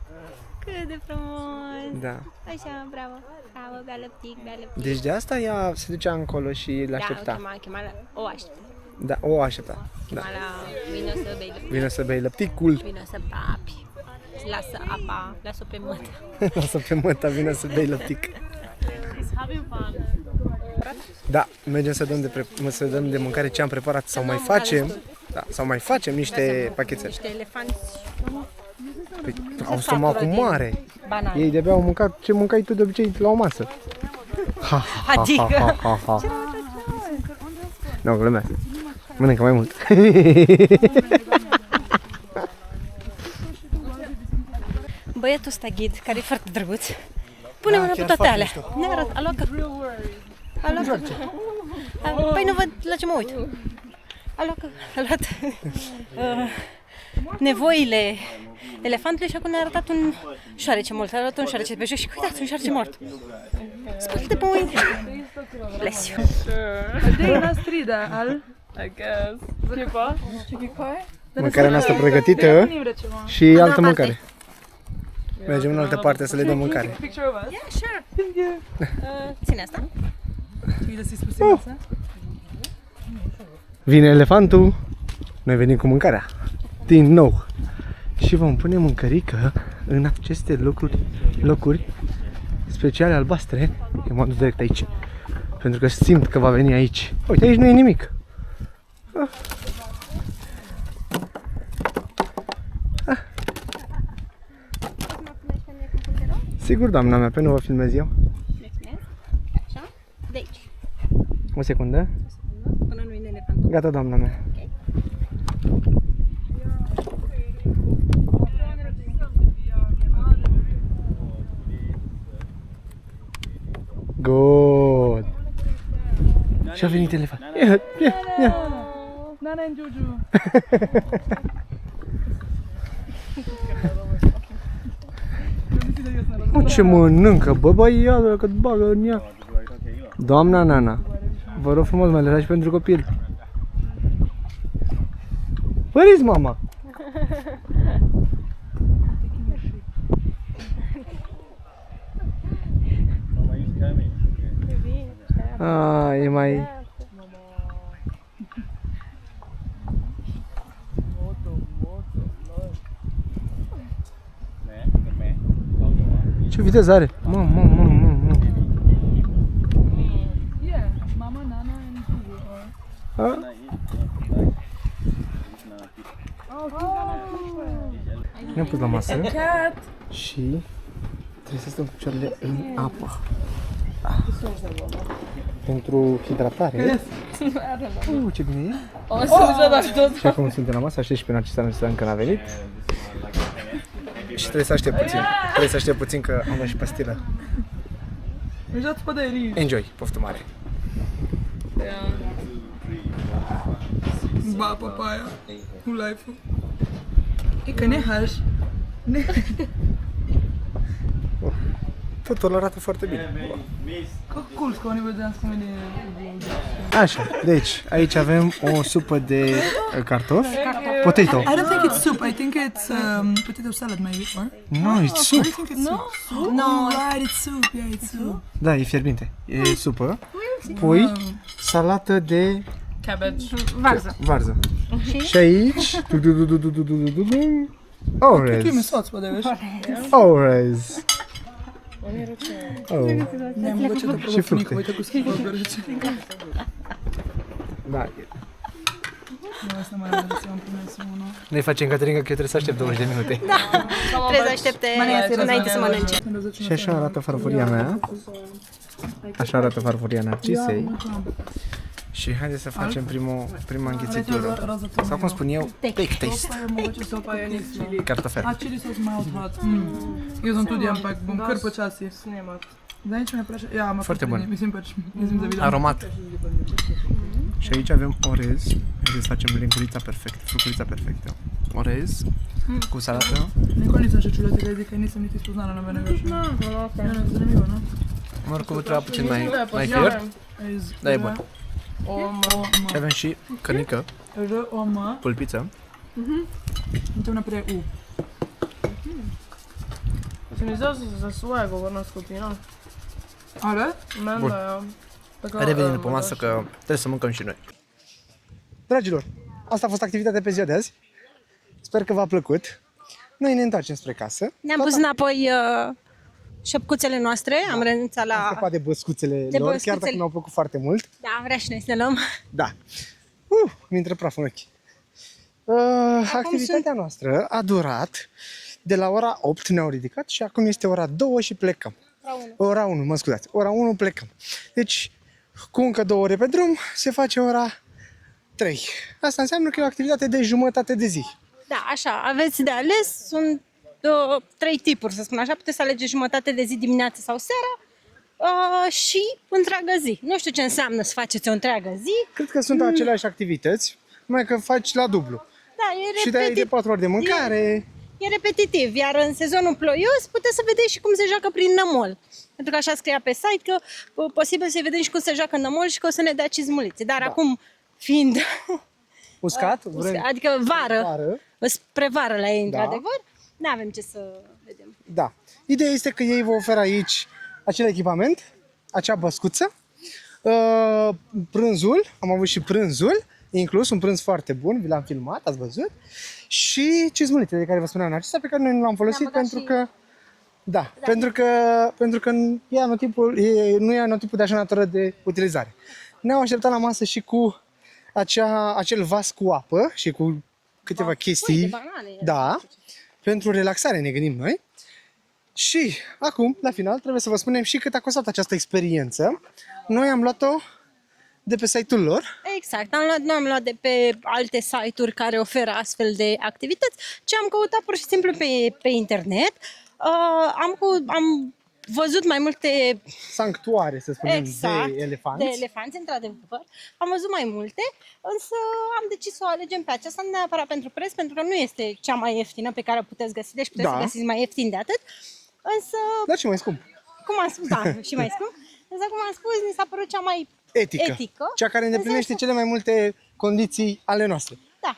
[SPEAKER 4] Cât de frumos.
[SPEAKER 1] Da.
[SPEAKER 4] Așa, bravo. Bravo, bea lăptic, bea lăptic.
[SPEAKER 1] Deci de asta ea se ducea încolo și
[SPEAKER 4] Da,
[SPEAKER 1] l-aștepta.
[SPEAKER 4] chema la... O aștept.
[SPEAKER 1] Da, o aștepta. Da.
[SPEAKER 4] Chema la... Vino să bei lăptic.
[SPEAKER 1] Vine să bei lăpticul.
[SPEAKER 4] Vino să papi. Lasă apa, lasă-o pe mânt.
[SPEAKER 1] Lasă pe măta, vine să bei lăptic. Da, mergem să dăm să dăm de mâncare ce am preparat sau mai facem. Da, sau mai facem niște pachetele.
[SPEAKER 4] Niște elefanți.
[SPEAKER 1] Păi, au stomacul mare.
[SPEAKER 4] Banane.
[SPEAKER 1] Ei de-abia au mâncat ce mâncai tu de obicei la o masă. Ha, ha,
[SPEAKER 4] Adică?
[SPEAKER 1] ha, ha, ha, ha. Nu, glumesc. Mănâncă mai mult.
[SPEAKER 4] Băiatul ăsta ghid, care e foarte drăguț, pune mâna pe toate alea. Ne arată, a luat păi nu văd la ce mă uit. A luat nevoile elefantului și acum ne-a arătat un șoarece mort. A luat un șoarece pe jos și uitați, un șoarece mort. Spune-te pe mâini. Bless you.
[SPEAKER 6] Dejna strida, al? I guess. Chyba?
[SPEAKER 1] Mâncarea noastră pregătită și altă mâncare. Mergem în altă parte să le dăm mâncare.
[SPEAKER 6] Picture of us.
[SPEAKER 4] Yeah, sure. Ține asta.
[SPEAKER 1] Vine elefantul, noi venim cu mâncarea. Din nou. Și vom pune mâncărică în aceste locuri speciale albastre. Eu mă duc direct aici. Pentru că simt că va veni aici. Uite, aici nu e nimic. Sigur, doamna mea, pe nu vă filmez eu.
[SPEAKER 4] Așa. De aici.
[SPEAKER 1] O secundă.
[SPEAKER 4] Până nu vine elefantul.
[SPEAKER 1] Gata, doamna mea. Și a venit elefant. Ia.
[SPEAKER 6] Nana and Juju.
[SPEAKER 1] Ce mănâncă, bă, băiatul că bagă în ea. Doamna Nana, vă rog frumos, mai lăsați pentru copil. Where is mama? E mai... Ce viteză are? Mă.
[SPEAKER 6] Yeah, Mama, Nana and Juju.
[SPEAKER 1] Ne-am pus la masă și trebuie să stăm cu picioarele în apă. Pentru hidratare. Ce bine e! Și acum suntem la masă, aștept și pe Narcisa, încă n-a venit. Și trebuie să aștept puțin. Trebuie să aștept puțin că am luat și pastilă.
[SPEAKER 6] Uitați pe de
[SPEAKER 1] Enjoy, poftă mare!
[SPEAKER 6] Ba, papaya. Cu life-ul. E că ne hași.
[SPEAKER 1] Totul arată foarte bine.
[SPEAKER 6] Că cool, că ne vedeam cum e.
[SPEAKER 1] Așa, deci aici avem o supă de cartofi. Potato.
[SPEAKER 6] I don't think it's soup. I think it's potato salad maybe. Or?
[SPEAKER 1] No, it's soup.
[SPEAKER 6] I think it's soup. No, right, it's soup. Yeah, it's soup.
[SPEAKER 1] Da, e fierbinte. E supă. Pui salată de varză. Și aici orez.
[SPEAKER 6] Kimi soț, pe de vezi?
[SPEAKER 1] Orez.
[SPEAKER 6] Ne-am învățat de
[SPEAKER 1] Și fructe.
[SPEAKER 6] uite cu schimbă bergețe.
[SPEAKER 1] Da.
[SPEAKER 6] Nu, asta mai are să am pune să unul.
[SPEAKER 1] Ne facem, Caterin, că eu trebuie să aștept 20 de minute.
[SPEAKER 4] Trebuie să aștepte înainte să mănânce.
[SPEAKER 1] Și așa arată farfuria mea. Așa arată farfuria Narcisei. Și haideți să facem prima înghițitură. Sau cum spun eu, bake taste. Cartofel.
[SPEAKER 6] A, chili sauce mild hot. Eu sunt studiam pe bun, căr pe ceasie. Dar nici nu mi place. Ia, mă
[SPEAKER 1] Foarte bun.
[SPEAKER 6] Mi simt evident.
[SPEAKER 1] Aromat. Și aici avem orez. Haideți să facem lingurița perfectă, frucurița perfectă. Orez cu salată.
[SPEAKER 6] Никога nisam še čula tega jezika in nisem niti spoznala nobenega še. Zanimivo, no?
[SPEAKER 1] Morcovul treba puțin mai fiert, dar e bun. Și avem și cărnică,
[SPEAKER 6] R-O-M.
[SPEAKER 1] pulpiță.
[SPEAKER 6] Înseamnă pre U.
[SPEAKER 7] Se mi sa se suego con una scotina.
[SPEAKER 6] Are?
[SPEAKER 1] Bun. Revenim după masă că trebuie să mâncăm și noi. Dragilor, asta a fost activitatea pe ziua de azi. Sper că v-a plăcut. Noi ne întoarcem spre casă.
[SPEAKER 4] Ne-am pus înapoi șăpcuțele noastre, am renunțat
[SPEAKER 1] Am
[SPEAKER 4] la...
[SPEAKER 1] scăpat de băscuțele lor, chiar dacă mi-au plăcut foarte mult.
[SPEAKER 4] Da, am vrea și noi să ne luăm.
[SPEAKER 1] Da. Mi-intră praf în ochi. Activitatea noastră a durat de la ora 8, ne-au ridicat și acum este ora 2 și plecăm. Ora 1, mă scuzați. Ora 1 plecăm. Deci, cu încă 2 ore pe drum, se face ora 3. Asta înseamnă că e o activitate de jumătate de zi.
[SPEAKER 4] Da, așa, aveți de ales, sunt 3 tipuri, să spun așa, puteți să alegeți jumătate de zi dimineața sau seara și întreaga zi. Nu știu ce înseamnă să faceți o întreagă zi.
[SPEAKER 1] Cred că sunt aceleași activități, numai că faci la dublu.
[SPEAKER 4] Da, e
[SPEAKER 1] Și de 4 ori de mâncare.
[SPEAKER 4] E repetitiv, iar în sezonul ploios puteți să vedeți și cum se joacă prin nămol. Pentru că așa scria pe site că posibil să vedem și cum se joacă în nămol și că o să ne dea cizmulițe. Dar acum, fiind...
[SPEAKER 1] Uscat?
[SPEAKER 4] Adică vară, spre vară la ei, într-adevăr, nu avem ce să vedem.
[SPEAKER 1] Da. Ideea este că ei vă oferă aici acel echipament, acea băscuță, prânzul, am avut și prânzul, inclus un prânz foarte bun, vi l-am filmat, ați văzut, și cizmulițe de care vă spuneam acestea, pe care noi nu l-am folosit pentru că pentru că nu e anotipul de așa natură de utilizare. Ne-am așteptat la masă și cu acel vas cu apă și cu câteva chestii, pentru relaxare ne gândim noi. Și acum, la final, trebuie să vă spunem și cât a costat această experiență. Noi am luat-o de pe site-ul lor.
[SPEAKER 4] Exact, nu am luat de pe alte site-uri care oferă astfel de activități, ci am căutat pur și simplu pe internet. Am văzut mai multe
[SPEAKER 1] sanctuare, să spunem,
[SPEAKER 4] exact,
[SPEAKER 1] de elefanți.
[SPEAKER 4] de elefanți, într-adevăr. Am văzut mai multe, însă am decis să o alegem pe aceasta, nu neapărat pentru preț, pentru că nu este cea mai ieftină pe care o puteți găsi, deci puteți
[SPEAKER 1] Da.
[SPEAKER 4] să găsiți mai ieftin de atât. Însă,
[SPEAKER 1] Dar ce mai scump?
[SPEAKER 4] cum am spus, da, și mai scump, însă cum am spus, mi s-a părut cea mai
[SPEAKER 1] Etică. Cea care îndeplinește cele mai multe condiții ale noastre.
[SPEAKER 4] Da,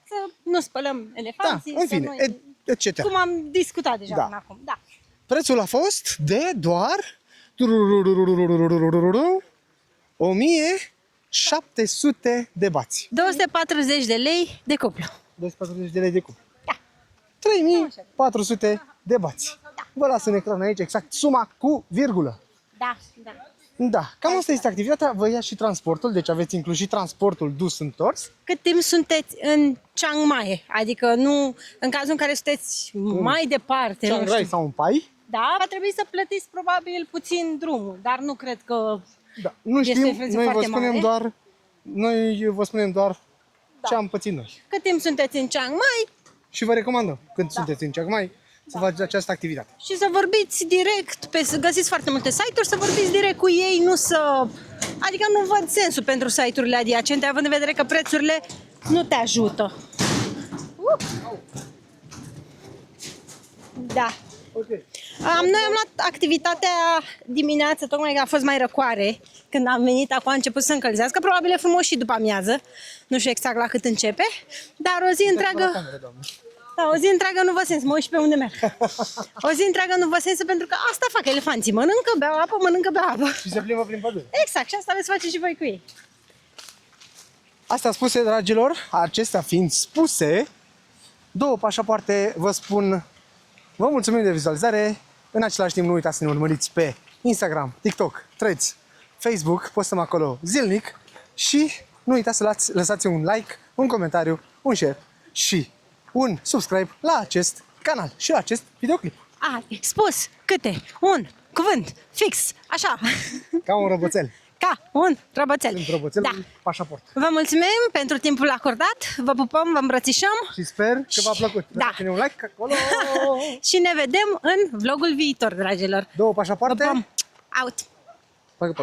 [SPEAKER 4] să nu spălăm
[SPEAKER 1] Da,
[SPEAKER 4] elefanții,
[SPEAKER 1] în fine,
[SPEAKER 4] să nu...
[SPEAKER 1] etc.
[SPEAKER 4] Cum am discutat deja
[SPEAKER 1] Da.
[SPEAKER 4] până acum, da.
[SPEAKER 1] Prețul a fost de doar 1700 de bați.
[SPEAKER 4] 240 de lei de cuplu.
[SPEAKER 1] 240 de lei de cuplu. 3400 de bați. Vă las în ecran aici exact suma cu virgulă.
[SPEAKER 4] Da, da.
[SPEAKER 1] Da, cam asta este activitatea. Vă ia și transportul, deci aveți inclus și transportul dus-întors.
[SPEAKER 4] Cât timp sunteți în Chiang Mai, adică nu, în cazul în care sunteți mai departe,
[SPEAKER 1] Chiang
[SPEAKER 4] nu
[SPEAKER 1] Rai
[SPEAKER 4] știu,
[SPEAKER 1] sau un pai.
[SPEAKER 4] da, va trebui să plătiți probabil puțin drumul, dar nu cred că
[SPEAKER 1] Da, nu
[SPEAKER 4] Este o
[SPEAKER 1] știm,
[SPEAKER 4] diferență
[SPEAKER 1] noi vă
[SPEAKER 4] foarte
[SPEAKER 1] spunem
[SPEAKER 4] mare.
[SPEAKER 1] doar, ce am pățit noi.
[SPEAKER 4] cât timp sunteți în Chiang Mai
[SPEAKER 1] Și vă recomandăm, când sunteți în Chiang Mai, să faceți această activitate.
[SPEAKER 4] și să vorbiți direct, să găsiți foarte multe site-uri, să vorbiți direct cu ei, nu să... Adică nu văd sensul pentru site-urile adiacente, având în vedere că prețurile nu te ajută. Da.
[SPEAKER 1] Okay.
[SPEAKER 4] Noi am luat activitatea dimineață, tocmai că a fost mai răcoare. Când am venit, acum a început să încălzească. Probabil e frumos și după amiază. Nu știu exact la cât începe. Dar o zi întreagă... Da, o zi întreagă nu vă sens, mă uit și pe unde merg. O zi întreagă nu vă sens pentru că asta fac elefanții. Mănâncă, beau apă, mănâncă, beau apă.
[SPEAKER 1] Și se plimbă prin pădure.
[SPEAKER 4] Exact, și asta veți face și voi cu ei.
[SPEAKER 1] Astea spuse, dragilor, acestea fiind spuse, 2 pașapoarte vă spun, vă mulțumim de vizualizare. În același timp nu uitați să ne urmăriți pe Instagram, TikTok, Threads, Facebook, postăm acolo zilnic și nu uitați să lăsați un like, un comentariu, un share și un subscribe la acest canal și la acest videoclip.
[SPEAKER 4] Ai spus câte un cuvânt fix, așa,
[SPEAKER 1] Ca un roboțel.
[SPEAKER 4] ca un roboțel.
[SPEAKER 1] Sunt roboțelul
[SPEAKER 4] Da.
[SPEAKER 1] pașaport.
[SPEAKER 4] Vă mulțumim pentru timpul acordat, vă pupăm, vă îmbrățișăm
[SPEAKER 1] Și sper că v-a plăcut.
[SPEAKER 4] Da.
[SPEAKER 1] Dați-ne un like acolo.
[SPEAKER 4] și ne vedem în vlogul viitor, dragilor.
[SPEAKER 1] 2 pașapoarte.
[SPEAKER 4] Pupăm. Out!
[SPEAKER 1] Bagă pe